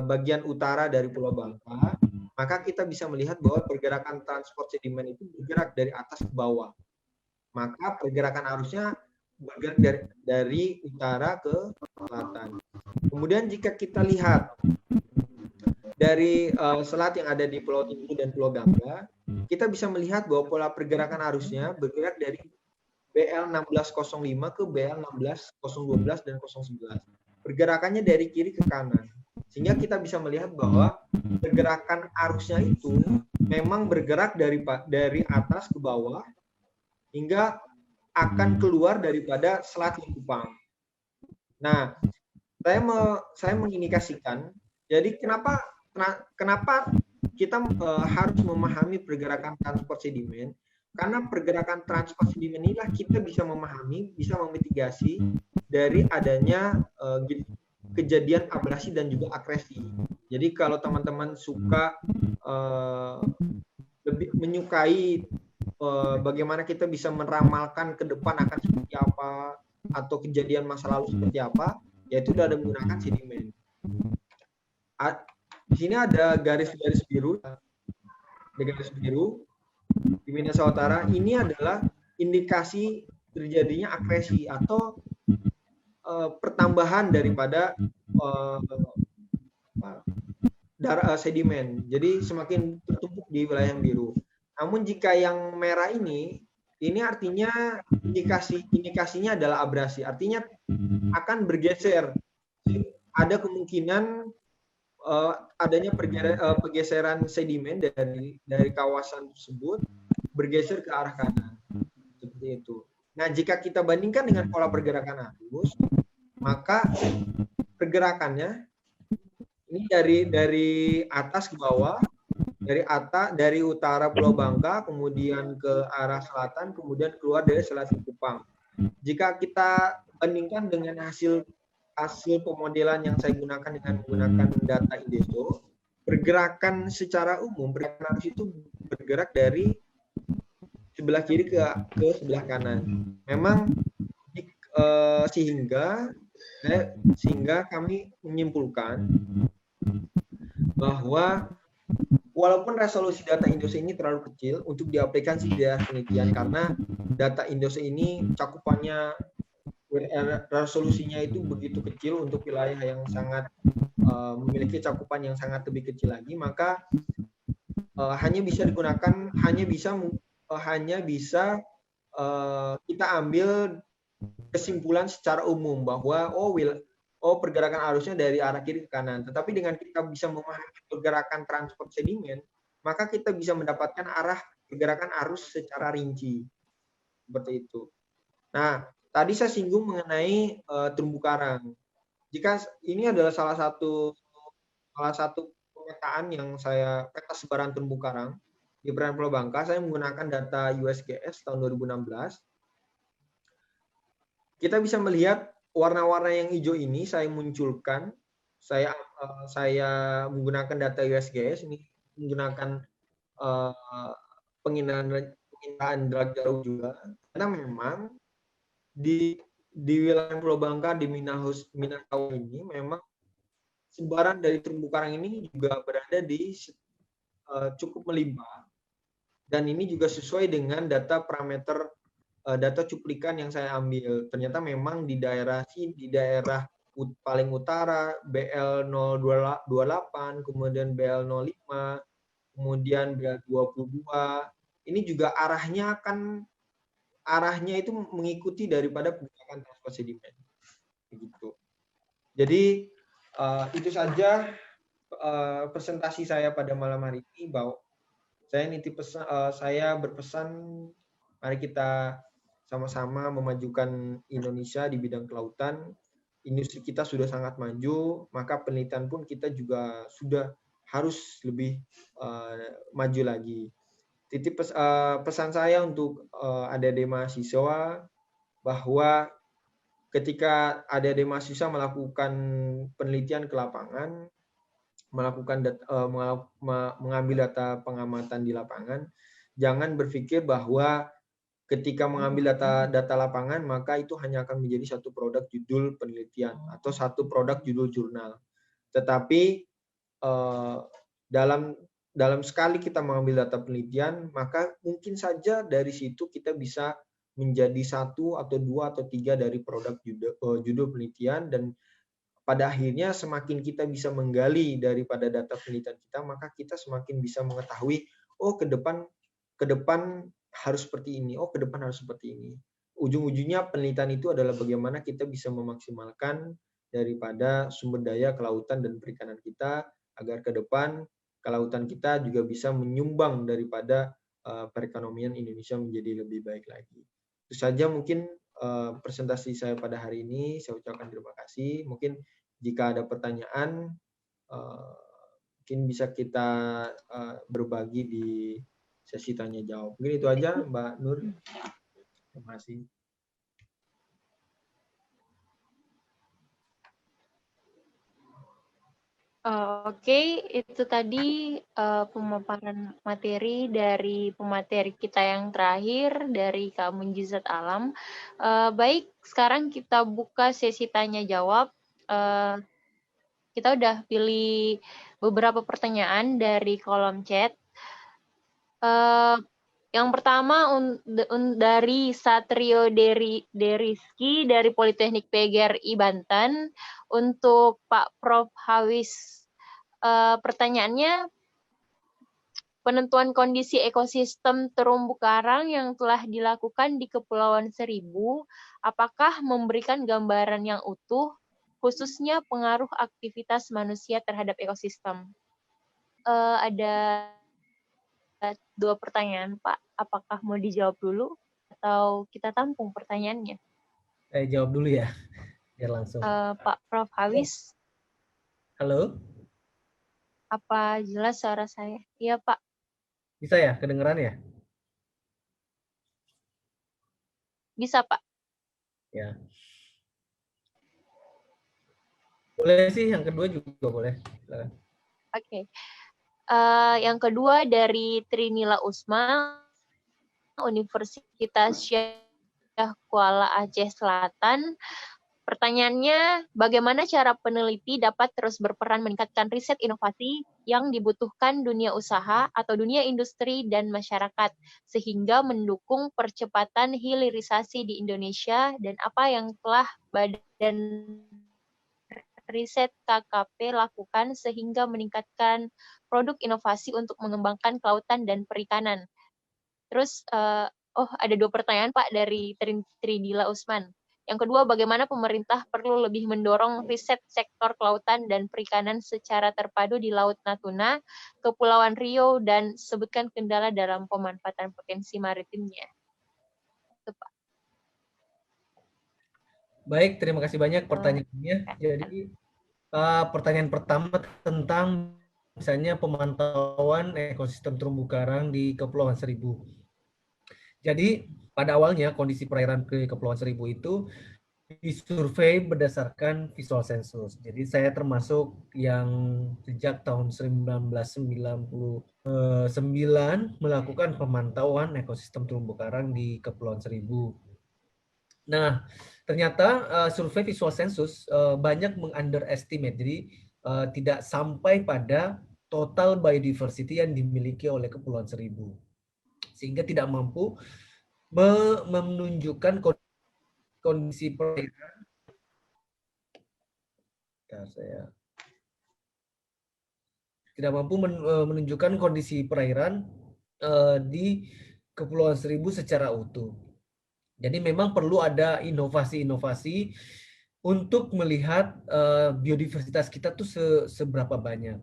bagian utara dari Pulau Bangka, maka kita bisa melihat bahwa pergerakan transport sedimen itu bergerak dari atas ke bawah. Maka pergerakan arusnya bergerak dari utara ke selatan. Kemudian jika kita lihat dari selat yang ada di Pulau Tidung dan Pulau Gangga, kita bisa melihat bahwa pola pergerakan arusnya bergerak dari BL 1605 ke BL 16012 dan 011. Pergerakannya dari kiri ke kanan. Sehingga kita bisa melihat bahwa pergerakan arusnya itu memang bergerak dari atas ke bawah hingga akan keluar daripada Selat Likupang. Nah, saya mengindikasikan, jadi kenapa kita harus memahami pergerakan transport sedimen? Karena pergerakan transport sedimen inilah kita bisa memahami, bisa memitigasi dari adanya kejadian abrasi dan juga akresi. Jadi kalau teman-teman suka lebih menyukai bagaimana kita bisa meramalkan ke depan akan seperti apa atau kejadian masa lalu seperti apa, yaitu sudah menggunakan sedimen. Di sini ada garis-garis biru, di Minahasa Utara. Ini adalah indikasi terjadinya akresi atau pertambahan daripada sedimen. Jadi semakin tertumpuk di wilayah yang biru. Namun jika yang merah ini artinya indikasinya adalah abrasi. Artinya akan bergeser. Ada kemungkinan adanya pergeseran sedimen dari kawasan tersebut bergeser ke arah kanan. Seperti itu. Nah, jika kita bandingkan dengan pola pergerakan arus, maka pergerakannya ini dari atas ke bawah, dari utara Pulau Bangka, kemudian ke arah selatan, kemudian keluar dari Selat Likupang. Jika kita bandingkan dengan hasil pemodelan yang saya gunakan dengan menggunakan data Indeso, pergerakan secara umum, pergerakan arus itu bergerak dari sebelah kiri ke sebelah kanan. Memang sehingga kami menyimpulkan bahwa walaupun resolusi data Indonesia ini terlalu kecil untuk diaplikasi di daerah penelitian, karena data Indonesia ini cakupannya resolusinya itu begitu kecil untuk wilayah yang sangat memiliki cakupan yang sangat lebih kecil lagi, maka hanya bisa kita ambil kesimpulan secara umum bahwa pergerakan arusnya dari arah kiri ke kanan. Tetapi dengan kita bisa memahami pergerakan transport sedimen, maka kita bisa mendapatkan arah pergerakan arus secara rinci. Seperti itu. Nah, tadi saya singgung mengenai terumbu karang. Jika ini adalah salah satu pemetaan yang peta sebaran terumbu karang di perairan Pulau Bangka, saya menggunakan data USGS tahun 2016. Kita bisa melihat warna-warna yang hijau ini saya munculkan. Saya menggunakan data USGS ini, menggunakan penghinaan jarak jauh juga. Karena memang di wilayah Pulau Bangka, di Minahasa ini memang sebaran dari terumbu karang ini juga berada di cukup melimpah. Dan ini juga sesuai dengan data parameter data cuplikan yang saya ambil. Ternyata memang di daerah paling utara BL028, kemudian BL05, kemudian BL22, ini juga arahnya itu mengikuti daripada pergerakan transport sedimen. Begitu. Jadi itu saja presentasi saya pada malam hari ini, bahwa saya berpesan mari kita sama-sama memajukan Indonesia di bidang kelautan industri kita sudah sangat maju, maka penelitian pun kita juga sudah harus lebih maju lagi. Pesan saya untuk adik-adik mahasiswa bahwa ketika adik-adik mahasiswa melakukan penelitian ke lapangan, mengambil data pengamatan di lapangan, jangan berpikir bahwa ketika mengambil data lapangan, maka itu hanya akan menjadi satu produk judul penelitian atau satu produk judul jurnal. Tetapi dalam sekali kita mengambil data penelitian, maka mungkin saja dari situ kita bisa menjadi 1 atau 2 atau 3 dari produk judul penelitian, dan pada akhirnya semakin kita bisa menggali daripada data penelitian kita, maka kita semakin bisa mengetahui, oh ke depan harus seperti ini, oh ke depan harus seperti ini. Ujung-ujungnya penelitian itu adalah bagaimana kita bisa memaksimalkan daripada sumber daya kelautan dan perikanan kita, agar ke depan kelautan kita juga bisa menyumbang daripada perekonomian Indonesia menjadi lebih baik lagi. Itu saja mungkin presentasi saya pada hari ini. Saya ucapkan terima kasih. Mungkin jika ada pertanyaan, mungkin bisa kita berbagi di sesi tanya jawab. Mungkin itu aja, Mbak Nur. Terima kasih. Oke, itu tadi pemaparan materi dari pemateri kita yang terakhir dari Kak Munjizat Alam. Baik, sekarang kita buka sesi tanya jawab. Kita udah pilih beberapa pertanyaan dari kolom chat. Yang pertama dari Satrio Deriski dari Politeknik PGRI Banten. Untuk Pak Prof. Hawis, pertanyaannya, penentuan kondisi ekosistem terumbu karang yang telah dilakukan di Kepulauan Seribu, apakah memberikan gambaran yang utuh, khususnya pengaruh aktivitas manusia terhadap ekosistem? Ada 2 pertanyaan, Pak. Apakah mau dijawab dulu atau kita tampung pertanyaannya? Saya jawab dulu ya, biar langsung. Pak Prof. Hawis. Halo? Apa jelas suara saya? Iya, Pak. Bisa ya, kedengeran ya? Bisa, Pak. Ya. Boleh sih, yang kedua juga boleh. Silakan. Oke. Yang kedua dari Trinila Usma, Universitas Syekh Kuala Aceh Selatan. Pertanyaannya, bagaimana cara peneliti dapat terus berperan meningkatkan riset inovasi yang dibutuhkan dunia usaha atau dunia industri dan masyarakat, sehingga mendukung percepatan hilirisasi di Indonesia, dan apa yang telah Badan Riset KKP lakukan sehingga meningkatkan produk inovasi untuk mengembangkan kelautan dan perikanan. Terus, ada 2 pertanyaan, Pak, dari Trinila Usman. Yang kedua, bagaimana pemerintah perlu lebih mendorong riset sektor kelautan dan perikanan secara terpadu di Laut Natuna, Kepulauan Riau, dan sebutkan kendala dalam pemanfaatan potensi maritimnya. Itu, Pak. Baik, terima kasih banyak pertanyaannya. Jadi, pertanyaan pertama tentang misalnya pemantauan ekosistem terumbu karang di Kepulauan Seribu. Jadi, pada awalnya kondisi perairan ke Kepulauan Seribu itu disurvei berdasarkan visual census. Jadi saya termasuk yang sejak tahun 1999 melakukan pemantauan ekosistem terumbu karang di Kepulauan Seribu. Nah, ternyata survei visual census banyak mengunderestimate. Jadi tidak sampai pada total biodiversity yang dimiliki oleh Kepulauan Seribu. Sehingga tidak mampu menunjukkan kondisi perairan. Saya tidak mampu menunjukkan kondisi perairan di Kepulauan Seribu secara utuh. Jadi memang perlu ada inovasi-inovasi untuk melihat biodiversitas kita tuh seberapa banyak.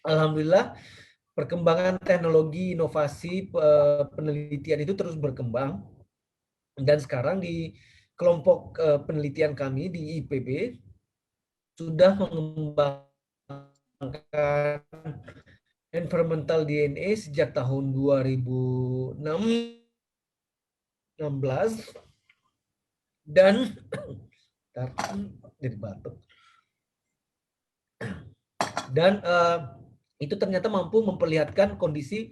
Alhamdulillah perkembangan teknologi inovasi penelitian itu terus berkembang, dan sekarang di kelompok penelitian kami di IPB sudah mengembangkan environmental DNA sejak tahun 2016 dan jadi batuk. Dan itu ternyata mampu memperlihatkan kondisi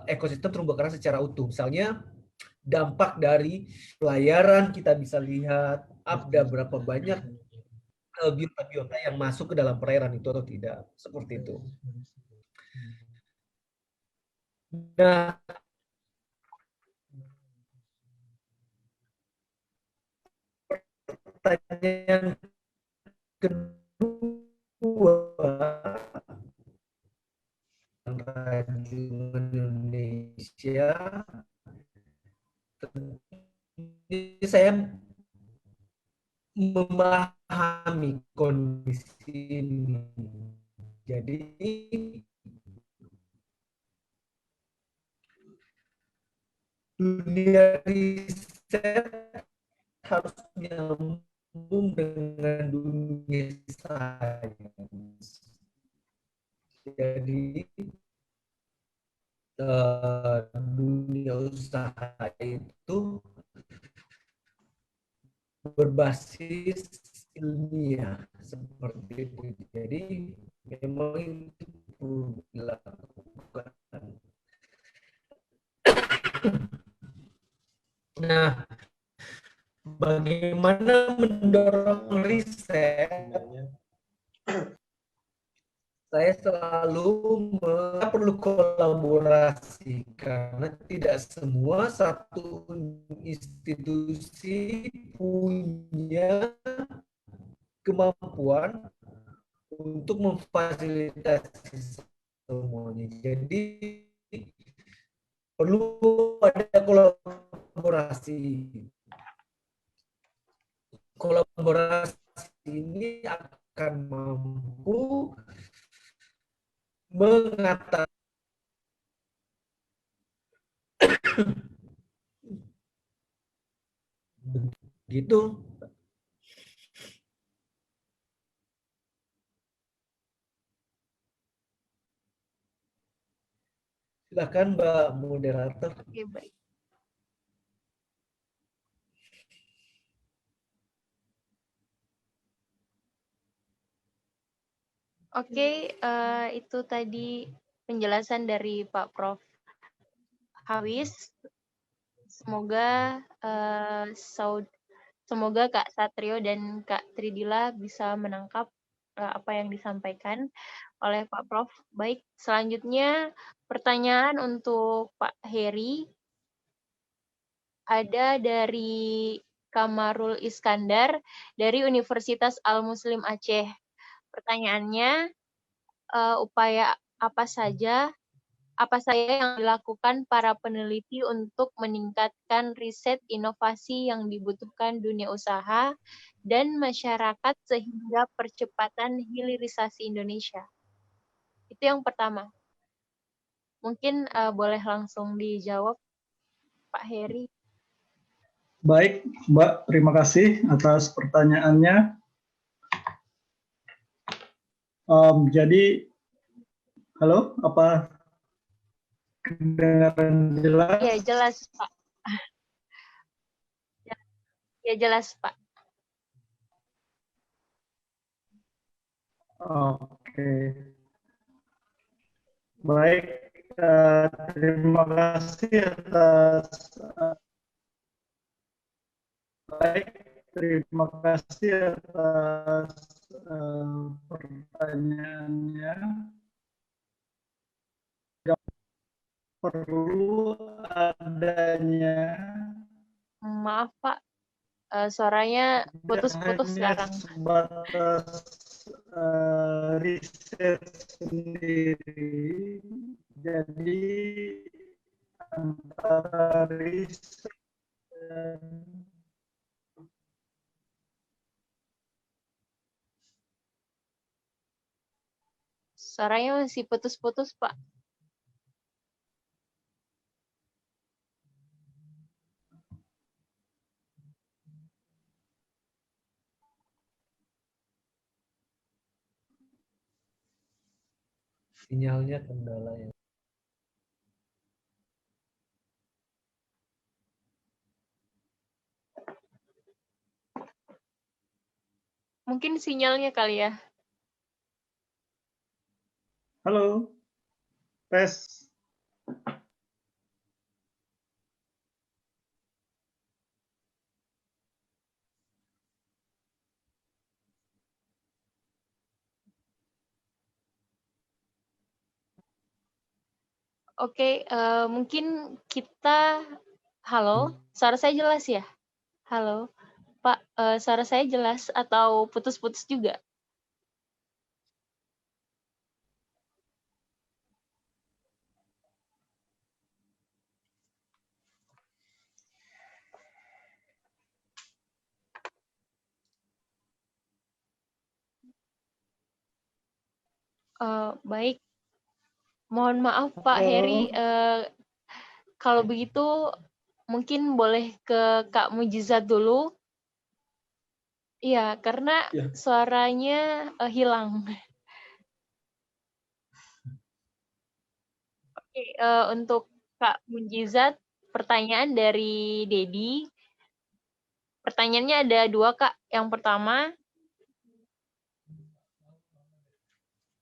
ekosistem terumbu karang secara utuh. Misalnya dampak dari pelayaran kita bisa lihat ada berapa banyak biota-biota yang masuk ke dalam perairan itu atau tidak, seperti itu. Nah, pertanyaan kedua, rajungan Indonesia, saya memahami kondisi ini. Jadi dunia riset harus nyambung dengan dunia sains. Jadi dunia usaha itu berbasis ilmiah seperti itu. Jadi memang itu perlu dilakukan. Nah, bagaimana mendorong riset? Saya selalu perlu kolaborasi karena tidak semua satu institusi punya kemampuan untuk memfasilitasi semuanya. Jadi perlu ada kolaborasi. Kolaborasi ini akan mampu mengatasi begitu. Silakan Mbak Moderator. Oke, baik. Oke, itu tadi penjelasan dari Pak Prof. Hawis. Semoga semoga Kak Satrio dan Kak Tridila bisa menangkap apa yang disampaikan oleh Pak Prof. Baik, selanjutnya pertanyaan untuk Pak Heri ada dari Kamarul Iskandar dari Universitas Al-Muslim Aceh. Pertanyaannya, upaya apa saja yang dilakukan para peneliti untuk meningkatkan riset inovasi yang dibutuhkan dunia usaha dan masyarakat sehingga percepatan hilirisasi Indonesia? Itu yang pertama. Mungkin boleh langsung dijawab, Pak Heri. Baik, Mbak, terima kasih atas pertanyaannya. Jadi, halo, apa kedengaran jelas? Ya, jelas, Pak. Ya, jelas, Pak. Oke. Baik, terima kasih atas pertanyaannya. Perlu adanya, Maaf, Pak. Suaranya putus-putus sekarang. sebatas riset sendiri. Jadi antara riset dan Suaranya masih putus-putus, Pak. Sinyalnya kendala ya. Mungkin sinyalnya kali ya. Halo, tes. Oke, mungkin kita, halo, suara saya jelas ya? Halo, Pak, suara saya jelas atau putus-putus juga? Baik, mohon maaf Pak Heri, kalau begitu mungkin boleh ke Kak Mujizat dulu. Iya, karena Ya. suaranya hilang. Oke, untuk Kak Mujizat, pertanyaan dari Dedi. Pertanyaannya ada 2, Kak. Yang pertama,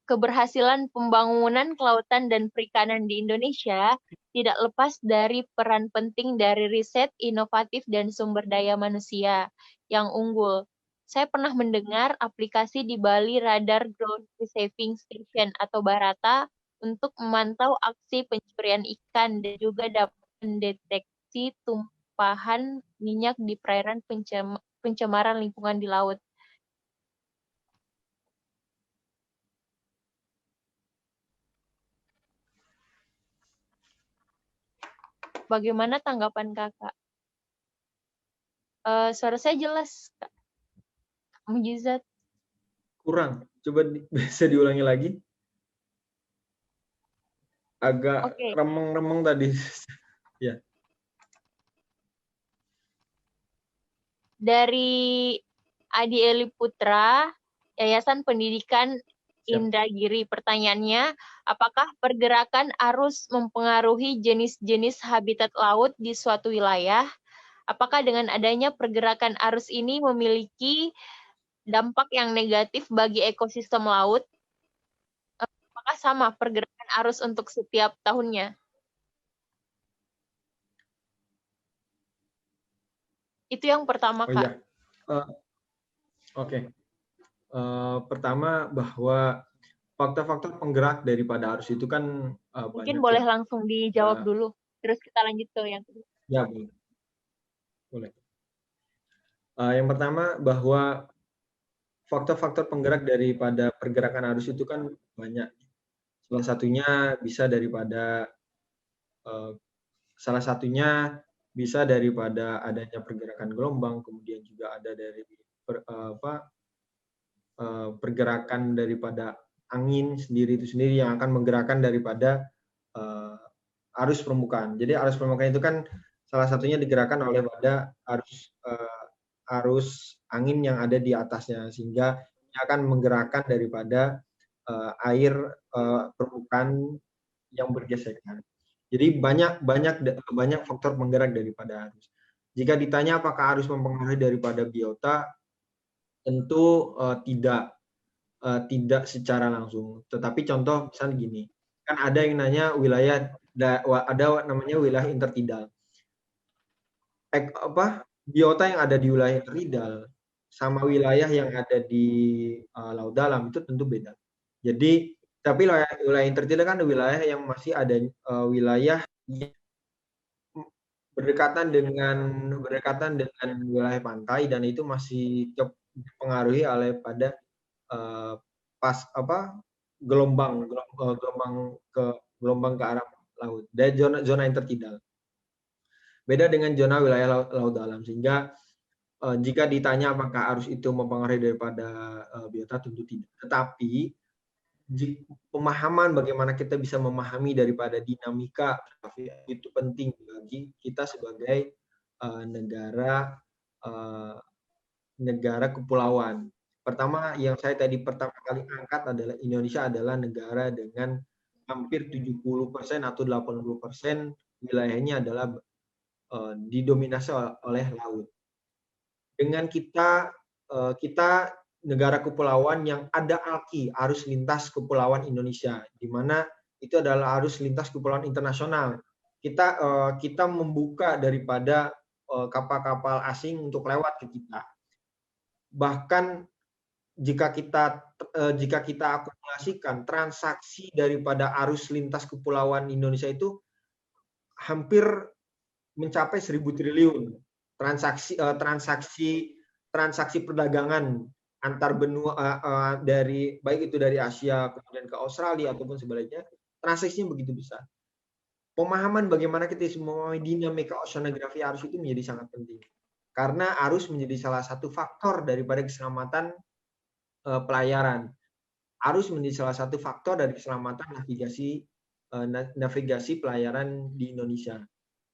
keberhasilan pembangunan kelautan dan perikanan di Indonesia tidak lepas dari peran penting dari riset, inovatif, dan sumber daya manusia yang unggul. Saya pernah mendengar aplikasi di Bali Radar Ground Receiving Station atau BARATA untuk memantau aksi pencurian ikan dan juga dapat mendeteksi tumpahan minyak di perairan pencemaran lingkungan di laut. Bagaimana tanggapan Kakak? Suara saya jelas, Kak Mujizat. Kurang. Coba bisa diulangi lagi. Agak Oke. remeng-remeng tadi. Ya. Dari Adi Eli Putra, Yayasan Pendidikan Siap. Indragiri. Pertanyaannya, apakah pergerakan arus mempengaruhi jenis-jenis habitat laut di suatu wilayah? Apakah dengan adanya pergerakan arus ini memiliki dampak yang negatif bagi ekosistem laut? Apakah sama pergerakan arus untuk setiap tahunnya? Itu yang pertama, Oh Kak. iya. Oke. Pertama bahwa faktor-faktor penggerak daripada arus itu kan Mungkin banyak boleh ya. langsung dijawab dulu. Terus kita lanjut ke yang kedua. Ya, boleh. Yang pertama bahwa faktor-faktor penggerak daripada pergerakan arus itu kan banyak. Salah satunya bisa daripada adanya pergerakan gelombang, kemudian juga ada dari pergerakan daripada angin sendiri itu sendiri yang akan menggerakkan daripada arus permukaan. Jadi arus permukaan itu kan salah satunya digerakkan oleh pada arus angin yang ada di atasnya, sehingga ini akan menggerakkan daripada air permukaan yang bergesekan. Jadi banyak faktor penggerak daripada arus. Jika ditanya apakah arus mempengaruhi daripada biota, tentu tidak secara langsung. Tetapi contoh misalnya gini, kan ada yang nanya ada namanya wilayah intertidal. Biota yang ada di wilayah intertidal sama wilayah yang ada di laut dalam itu tentu beda. Jadi tapi wilayah intertidal kan ada wilayah yang masih ada wilayah yang berdekatan dengan wilayah pantai, dan itu masih dipengaruhi oleh pada gelombang ke arah laut dari zona intertidal. Beda dengan zona wilayah laut dalam, sehingga jika ditanya apakah arus itu mempengaruhi daripada biota, tentu tidak. Tetapi pemahaman bagaimana kita bisa memahami daripada dinamika itu penting bagi kita sebagai negara kepulauan. Pertama yang saya tadi pertama kali angkat adalah Indonesia adalah negara dengan hampir 70% atau 80% wilayahnya adalah didominasi oleh laut. Dengan kita negara kepulauan yang ada ALKI, arus lintas kepulauan Indonesia, di mana itu adalah arus lintas kepulauan internasional. Kita membuka daripada kapal-kapal asing untuk lewat ke kita. Bahkan jika kita akumulasikan transaksi daripada arus lintas kepulauan Indonesia itu hampir mencapai 1.000 triliun transaksi perdagangan antar benua dari baik itu dari Asia kemudian ke Australia ataupun sebaliknya, transaksinya begitu besar. Pemahaman bagaimana kita semua dinamika oceanografi arus itu menjadi sangat penting karena arus menjadi salah satu faktor daripada keselamatan pelayaran. Arus menjadi salah satu faktor dari keselamatan navigasi pelayaran di Indonesia.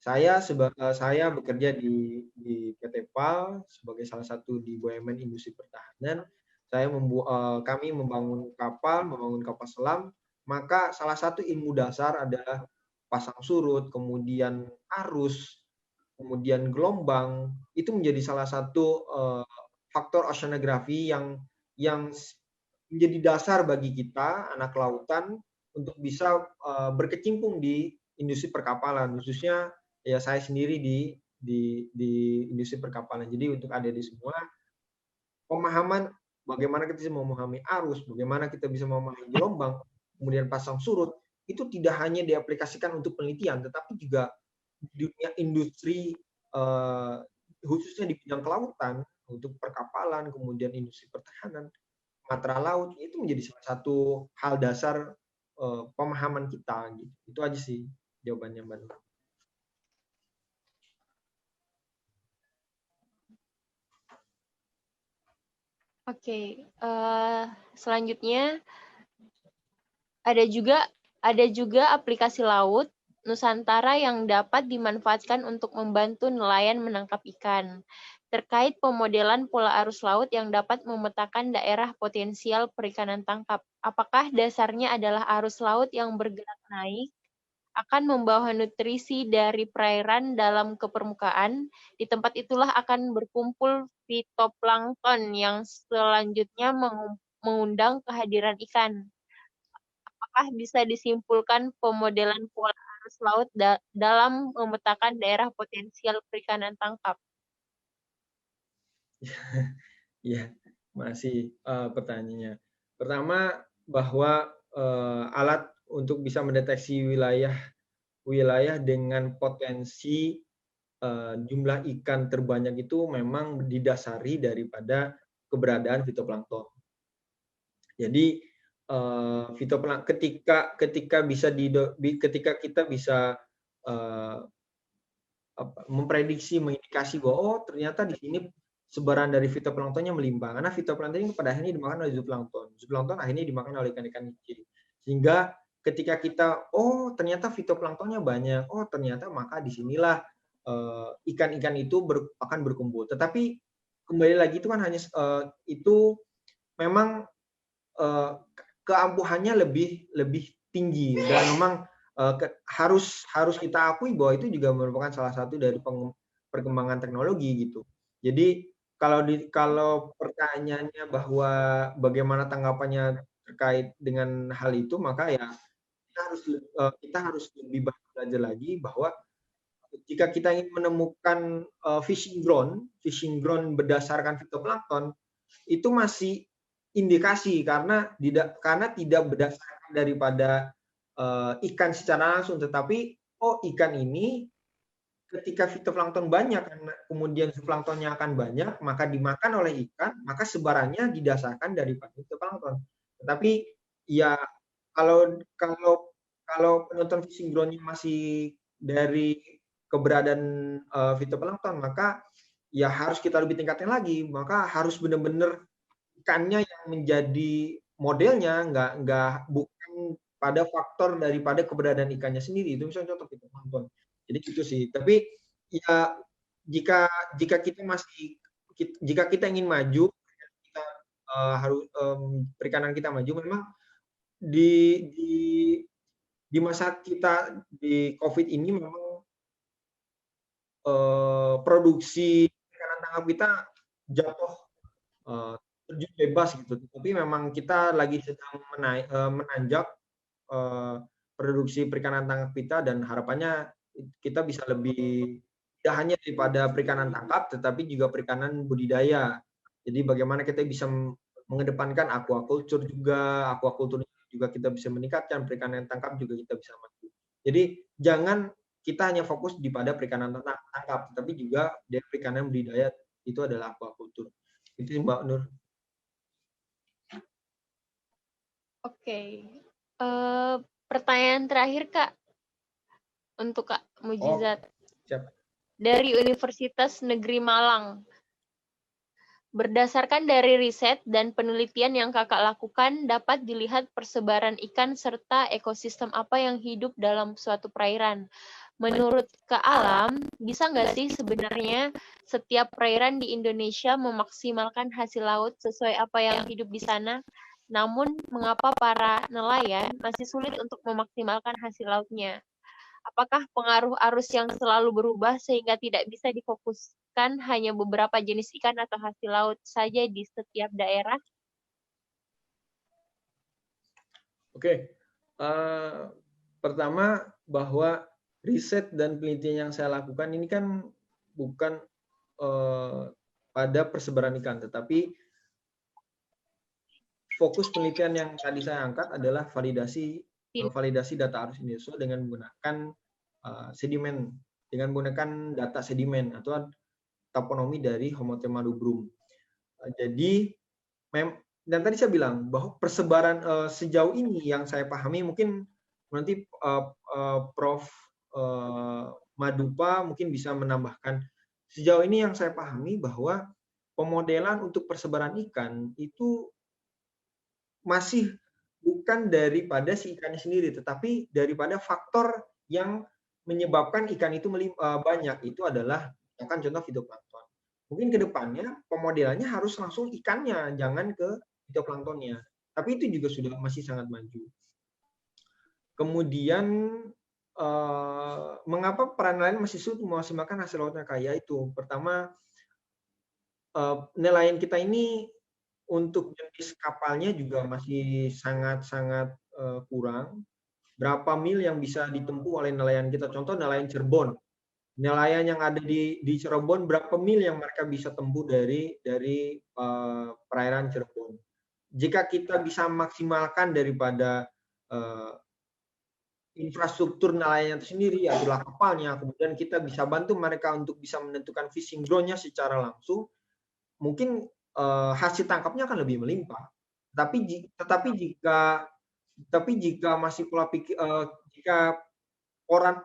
Saya bekerja di PT PAL sebagai salah satu di BUMN Industri Pertahanan. Kami membangun kapal selam, maka salah satu ilmu dasar adalah pasang surut, kemudian arus, kemudian gelombang. Itu menjadi salah satu faktor oceanografi yang menjadi dasar bagi kita anak lautan untuk bisa berkecimpung di industri perkapalan, khususnya ya saya sendiri di industri perkapalan. Jadi untuk adik-adik semua, pemahaman bagaimana kita bisa memahami arus, bagaimana kita bisa memahami gelombang, kemudian pasang surut, itu tidak hanya diaplikasikan untuk penelitian, tetapi juga di dunia industri, khususnya di bidang kelautan, untuk perkapalan, kemudian industri pertahanan, matra laut, itu menjadi salah satu hal dasar pemahaman kita. Gitu. Itu aja sih jawabannya, Mbak Nur. Oke, selanjutnya ada juga aplikasi laut Nusantara yang dapat dimanfaatkan untuk membantu nelayan menangkap ikan. Terkait pemodelan pola arus laut yang dapat memetakan daerah potensial perikanan tangkap. Apakah dasarnya adalah arus laut yang bergerak naik akan membawa nutrisi dari perairan dalam ke permukaan. Di tempat itulah akan berkumpul fitoplankton yang selanjutnya mengundang kehadiran ikan. Apakah bisa disimpulkan pemodelan pola arus laut dalam memetakan daerah potensial perikanan tangkap? Ya, masih pertanyaannya. Pertama, bahwa alat untuk bisa mendeteksi wilayah dengan potensi jumlah ikan terbanyak itu memang didasari daripada keberadaan fitoplankton. Jadi ketika kita bisa memprediksi, mengindikasi bahwa ternyata di sini sebaran dari fitoplanktonnya melimpah, karena fitoplankton ini pada akhirnya dimakan oleh zooplankton. Zooplankton akhirnya dimakan oleh ikan-ikan kecil. Sehingga ketika kita, ternyata fitoplanktonnya banyak, ternyata maka disinilah ikan-ikan itu akan berkumpul. Tetapi kembali lagi itu kan hanya itu memang keampuhannya lebih tinggi dan memang harus kita akui bahwa itu juga merupakan salah satu dari perkembangan teknologi gitu. Jadi kalau pertanyaannya bahwa bagaimana tanggapannya terkait dengan hal itu, maka ya kita harus lebih banyak belajar lagi bahwa jika kita ingin menemukan fishing ground berdasarkan fitoplankton, itu masih indikasi karena tidak berdasarkan daripada ikan secara langsung, tetapi ikan ini ketika fitoplankton banyak, kemudian zooplanktonnya akan banyak, maka dimakan oleh ikan, maka sebarannya didasarkan daripada fitoplankton. Tetapi ya kalau penonton fishing ground-nya masih dari keberadaan fitoplankton, maka ya harus kita lebih tingkatin lagi, maka harus benar-benar ikannya yang menjadi modelnya, bukan pada faktor daripada keberadaan ikannya sendiri. Itu misalnya contoh fitoplankton. Jadi gitu sih. Tapi ya jika kita ingin maju, kita harus perikanan kita maju, memang di di masa kita di COVID ini memang produksi perikanan tangkap kita jatuh terjun bebas gitu. Tapi memang kita lagi sedang menanjak produksi perikanan tangkap kita, dan harapannya kita bisa lebih, tidak hanya daripada perikanan tangkap, tetapi juga perikanan budidaya. Jadi bagaimana kita bisa mengedepankan aquaculture juga, aquaculture juga kita bisa meningkatkan, perikanan tangkap juga kita bisa maju. Jadi jangan kita hanya fokus di pada perikanan tangkap, tetapi juga dari perikanan budidaya itu adalah aquaculture. Itu Mbak Nur. Oke. Pertanyaan terakhir, Kak. Untuk Kak Mujizat. Siap. Dari Universitas Negeri Malang. Berdasarkan dari riset dan penelitian yang Kakak lakukan, dapat dilihat persebaran ikan serta ekosistem apa yang hidup dalam suatu perairan. Menurut Kak Alam, bisa nggak sih sebenarnya setiap perairan di Indonesia memaksimalkan hasil laut sesuai apa yang hidup di sana? Namun, mengapa para nelayan masih sulit untuk memaksimalkan hasil lautnya? Apakah pengaruh arus yang selalu berubah sehingga tidak bisa difokuskan hanya beberapa jenis ikan atau hasil laut saja di setiap daerah? Oke. Pertama, bahwa riset dan penelitian yang saya lakukan ini kan bukan pada persebaran ikan, tetapi fokus penelitian yang tadi saya angkat adalah validasi data arus Indonesia dengan menggunakan sedimen, dengan menggunakan data sedimen atau taponomi dari Homothema rubrum. Jadi, dan tadi saya bilang bahwa persebaran sejauh ini yang saya pahami, mungkin nanti Prof. Madupa mungkin bisa menambahkan. Sejauh ini yang saya pahami bahwa pemodelan untuk persebaran ikan itu masih bukan daripada si ikannya sendiri, tetapi daripada faktor yang menyebabkan ikan itu banyak. Itu adalah misalkan contoh fitoplankton. Mungkin ke depannya pemodelannya harus langsung ikannya, jangan ke fitoplanktonnya. Tapi itu juga sudah masih sangat maju. Kemudian mengapa peran nelayan masih sulit memaksimalkan hasil lautnya kaya itu? Pertama, nelayan kita ini untuk jenis kapalnya juga masih sangat-sangat kurang. Berapa mil yang bisa ditempuh oleh nelayan kita? Contoh nelayan Cirebon. Nelayan yang ada di Cirebon, berapa mil yang mereka bisa tempuh dari perairan Cirebon? Jika kita bisa maksimalkan daripada infrastruktur nelayan itu sendiri, adalah kapalnya, kemudian kita bisa bantu mereka untuk bisa menentukan fishing ground-nya secara langsung, mungkin hasil tangkapnya akan lebih melimpah. Tetapi jika masih pola pikir, jika peran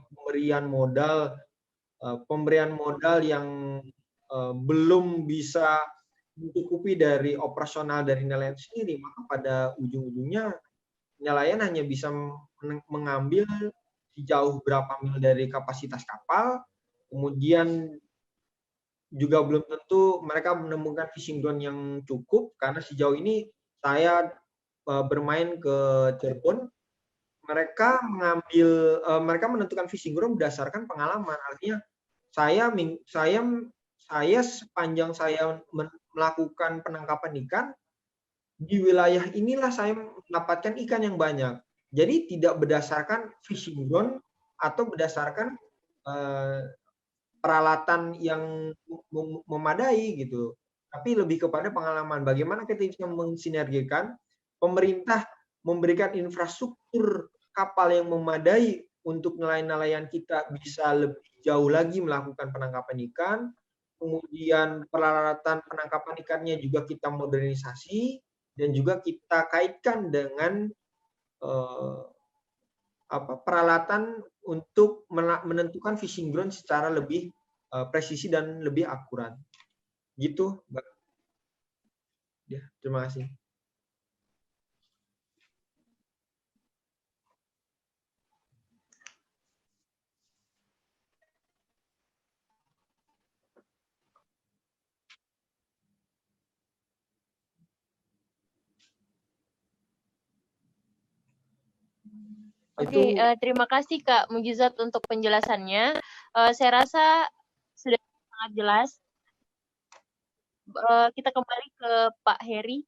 pemberian modal yang belum bisa mencukupi dari operasional dari nelayan sendiri, maka pada ujung-ujungnya nelayan hanya bisa mengambil sejauh berapa mil dari kapasitas kapal, kemudian juga belum tentu mereka menemukan fishing ground yang cukup, karena sejauh ini saya bermain ke Cirebon, mereka menentukan fishing ground berdasarkan pengalaman. Artinya saya sepanjang saya melakukan penangkapan ikan di wilayah inilah saya mendapatkan ikan yang banyak. Jadi tidak berdasarkan fishing ground atau berdasarkan peralatan yang memadai gitu, tapi lebih kepada pengalaman. Bagaimana kita bisa mensinergikan, pemerintah memberikan infrastruktur kapal yang memadai untuk nelayan-nelayan kita bisa lebih jauh lagi melakukan penangkapan ikan, kemudian peralatan penangkapan ikannya juga kita modernisasi, dan juga kita kaitkan dengan peralatan untuk menentukan fishing ground secara lebih presisi dan lebih akurat. Gitu, Mbak. Ya, terima kasih. Oke, Itu terima kasih Kak Mujizat untuk penjelasannya. Saya rasa sudah sangat jelas. Kita kembali ke Pak Heri.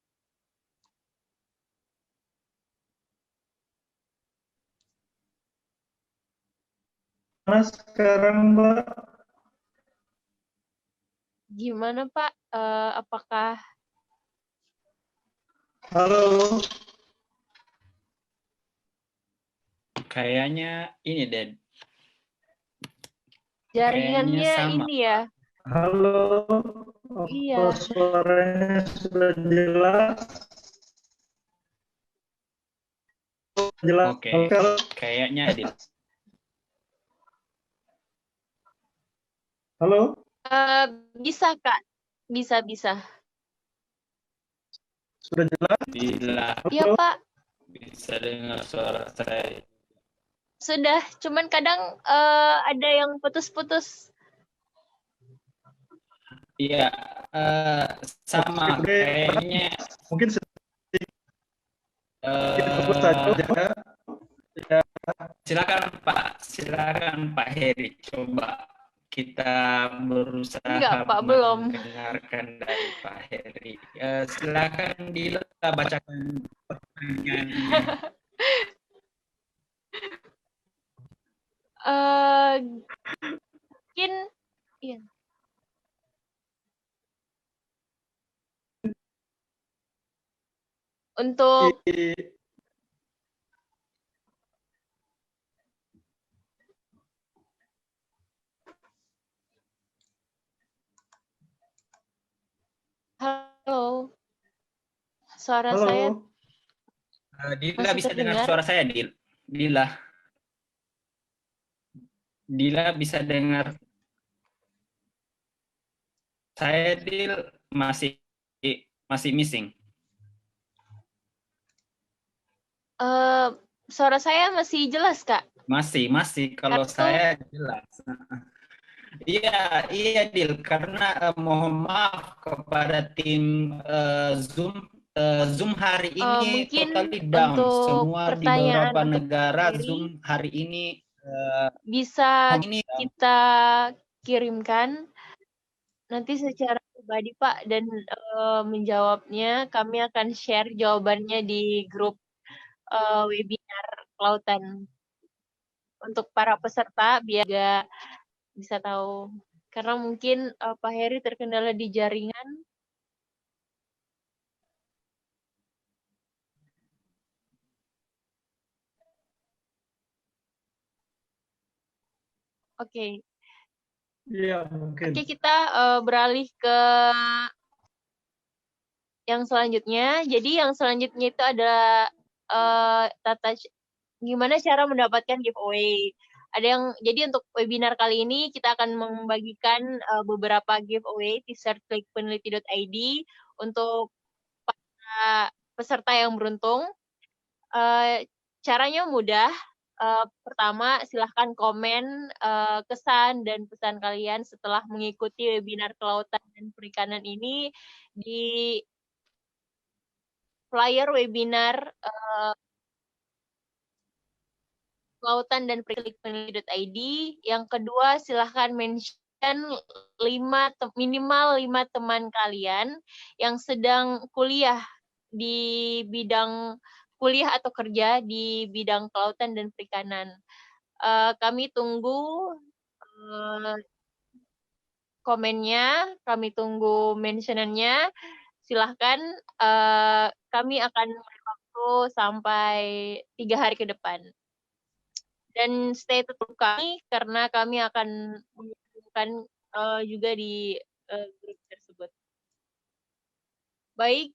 Mana sekarang, Mbak? Gimana Pak? Apakah Halo. Kayaknya ini deh. jaringannya Kayaknya sama. ini ya? Halo. Apa Iya. suaranya sudah jelas? Jelas. Oke, Kalau kayaknya Adil. halo. Bisa Kak, bisa. Sudah jelas? Bila Iya Halo. Pak, bisa dengar suara saya. sudah. Cuman kadang ada yang putus-putus. Iya, sama Oke, kayaknya. mungkin sedikit fokus saja. Ya, Silakan Pak Heri, coba kita berusaha Enggak Pak, belum. mendengarkan dari Pak Heri. Silakan Dila bacakan pertanyaannya. Mungkin iya. Untuk halo, suara halo. saya Dila masih bisa dengar terdengar? suara saya, Dila bisa dengar saya, Dil, masih missing. Suara saya masih jelas Kak? Masih. Kalau Kartu. saya jelas. Iya, Dil. Karena mohon maaf kepada tim Zoom hari ini Mungkin totally down. untuk Semua di pertanyaan beberapa untuk negara Heri, Zoom hari ini bisa ini kita kirimkan nanti secara pribadi Pak, dan menjawabnya kami akan share jawabannya di grup webinar kelautan untuk para peserta biar juga bisa tahu. Karena mungkin Pak Heri terkendala di jaringan. Oke. Iya, mungkin. Oke, kita beralih ke yang selanjutnya. Jadi yang selanjutnya itu adalah gimana cara mendapatkan giveaway. Jadi untuk webinar kali ini kita akan membagikan beberapa giveaway t-shirt klikpeneliti.id untuk para peserta yang beruntung. Caranya mudah. Pertama, silahkan komen kesan dan pesan kalian setelah mengikuti webinar kelautan dan perikanan ini di flyer webinar kelautan dan perikanan.id. Yang kedua, silahkan mention minimal 5 teman kalian yang sedang kuliah di bidang kuliah atau kerja di bidang kelautan dan perikanan. Kami tunggu komennya, kami tunggu mentionannya. Silahkan, kami akan memberi waktu sampai 3 hari ke depan. Dan stay tetap kami karena kami akan mengumumkan juga di grup tersebut. Baik,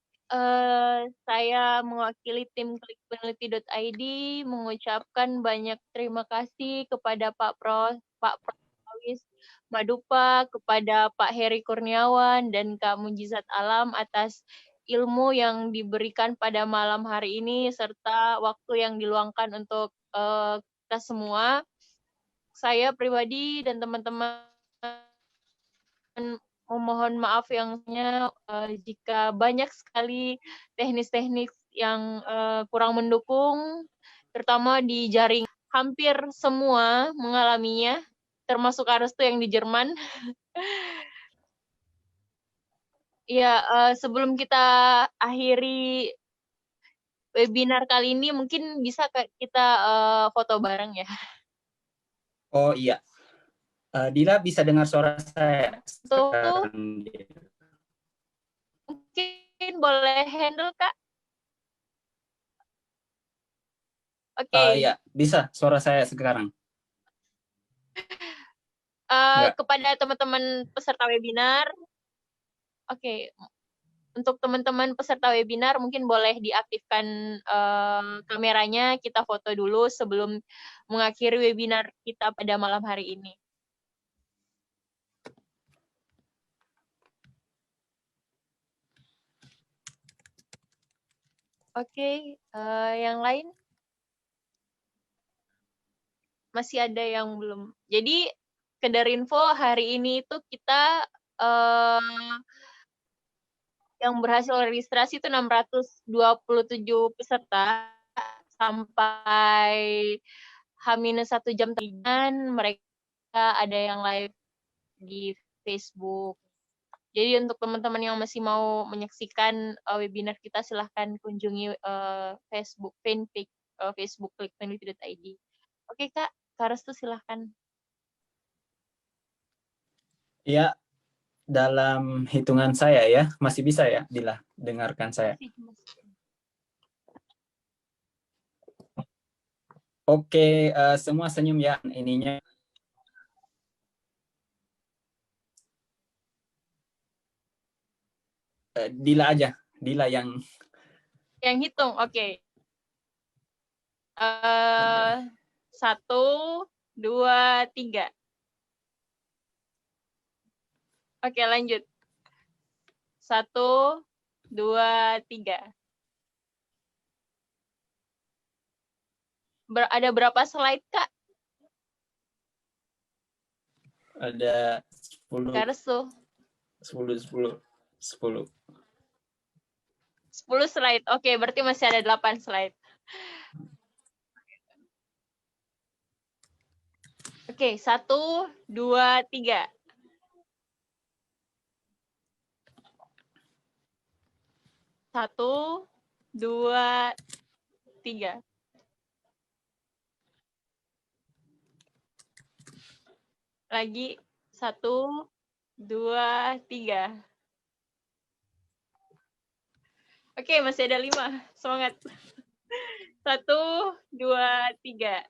saya mewakili tim klikpeneliti.id mengucapkan banyak terima kasih kepada Pak Prawis Madupa, kepada Pak Heri Kurniawan, dan Kak Mujizat Alam atas ilmu yang diberikan pada malam hari ini, serta waktu yang diluangkan untuk kita semua. Saya pribadi dan teman-teman memohon maaf jika banyak sekali teknis-teknis yang kurang mendukung. terutama di jaring. Hampir semua mengalaminya, termasuk Arestu yang di Jerman. Ya, sebelum kita akhiri webinar kali ini, mungkin bisa kita foto bareng ya. Oh iya. Dila bisa dengar suara saya Tuh, sekarang. mungkin boleh handle, Kak. Oke. Iya, bisa suara saya sekarang. Kepada teman-teman peserta webinar, oke. Untuk teman-teman peserta webinar mungkin boleh diaktifkan kameranya, kita foto dulu sebelum mengakhiri webinar kita pada malam hari ini. Oke, yang lain? Masih ada yang belum. Jadi, Kedarinfo hari ini itu kita yang berhasil registrasi itu 627 peserta sampai H-1 jam tadian mereka ada yang live di Facebook. Jadi untuk teman-teman yang masih mau menyaksikan webinar kita silahkan kunjungi Facebook fanpage Facebook klikpeneliti.id. Oke Kak, Restu silahkan. Ya, dalam hitungan saya ya, masih bisa ya, Dila, dengarkan saya. Oke, semua senyum ya ininya. Dila aja, Dila yang hitung, oke. 1, 2, 3. Oke, lanjut. 1, 2, 3. Ada berapa slide, Kak? ada 10. Restu. 10 slide. Oke, berarti masih ada 8 slide. Oke, 1, 2, 3. 1, 2, 3. Lagi 1, 2, 3. Oke, masih ada 5. Semangat. 1, 2, 3.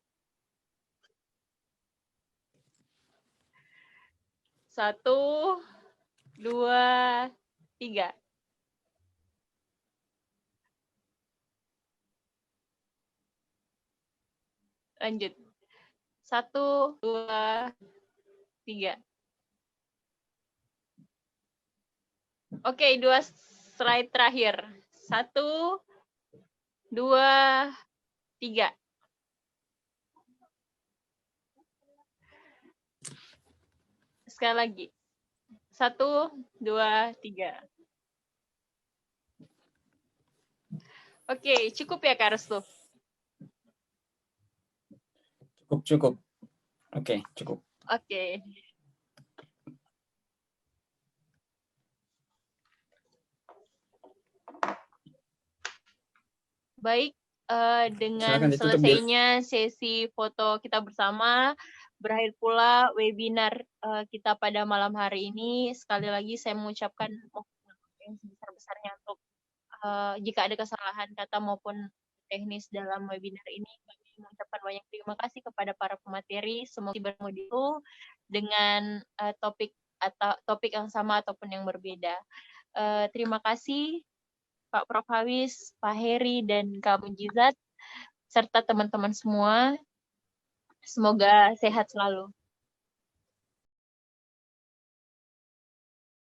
1, 2, 3. Lanjut. 1, 2, 3. Oke, 2 slide terakhir. 1, 2, 3. Sekali lagi. 1, 2, 3. Oke, cukup ya Kak Restu? Cukup. Oke, cukup. Oke. Baik, dengan selesainya sesi foto kita bersama, berakhir pula webinar kita pada malam hari ini. Sekali lagi saya mengucapkan yang sebesar-besarnya untuk jika ada kesalahan kata maupun teknis dalam webinar ini. Kami mengucapkan banyak terima kasih kepada para pemateri. Semoga bertemu itu dengan topik yang sama ataupun yang berbeda. Terima kasih Pak Prof. Hawis, Pak Heri, dan Kak Mujizat, serta teman-teman semua. Semoga sehat selalu.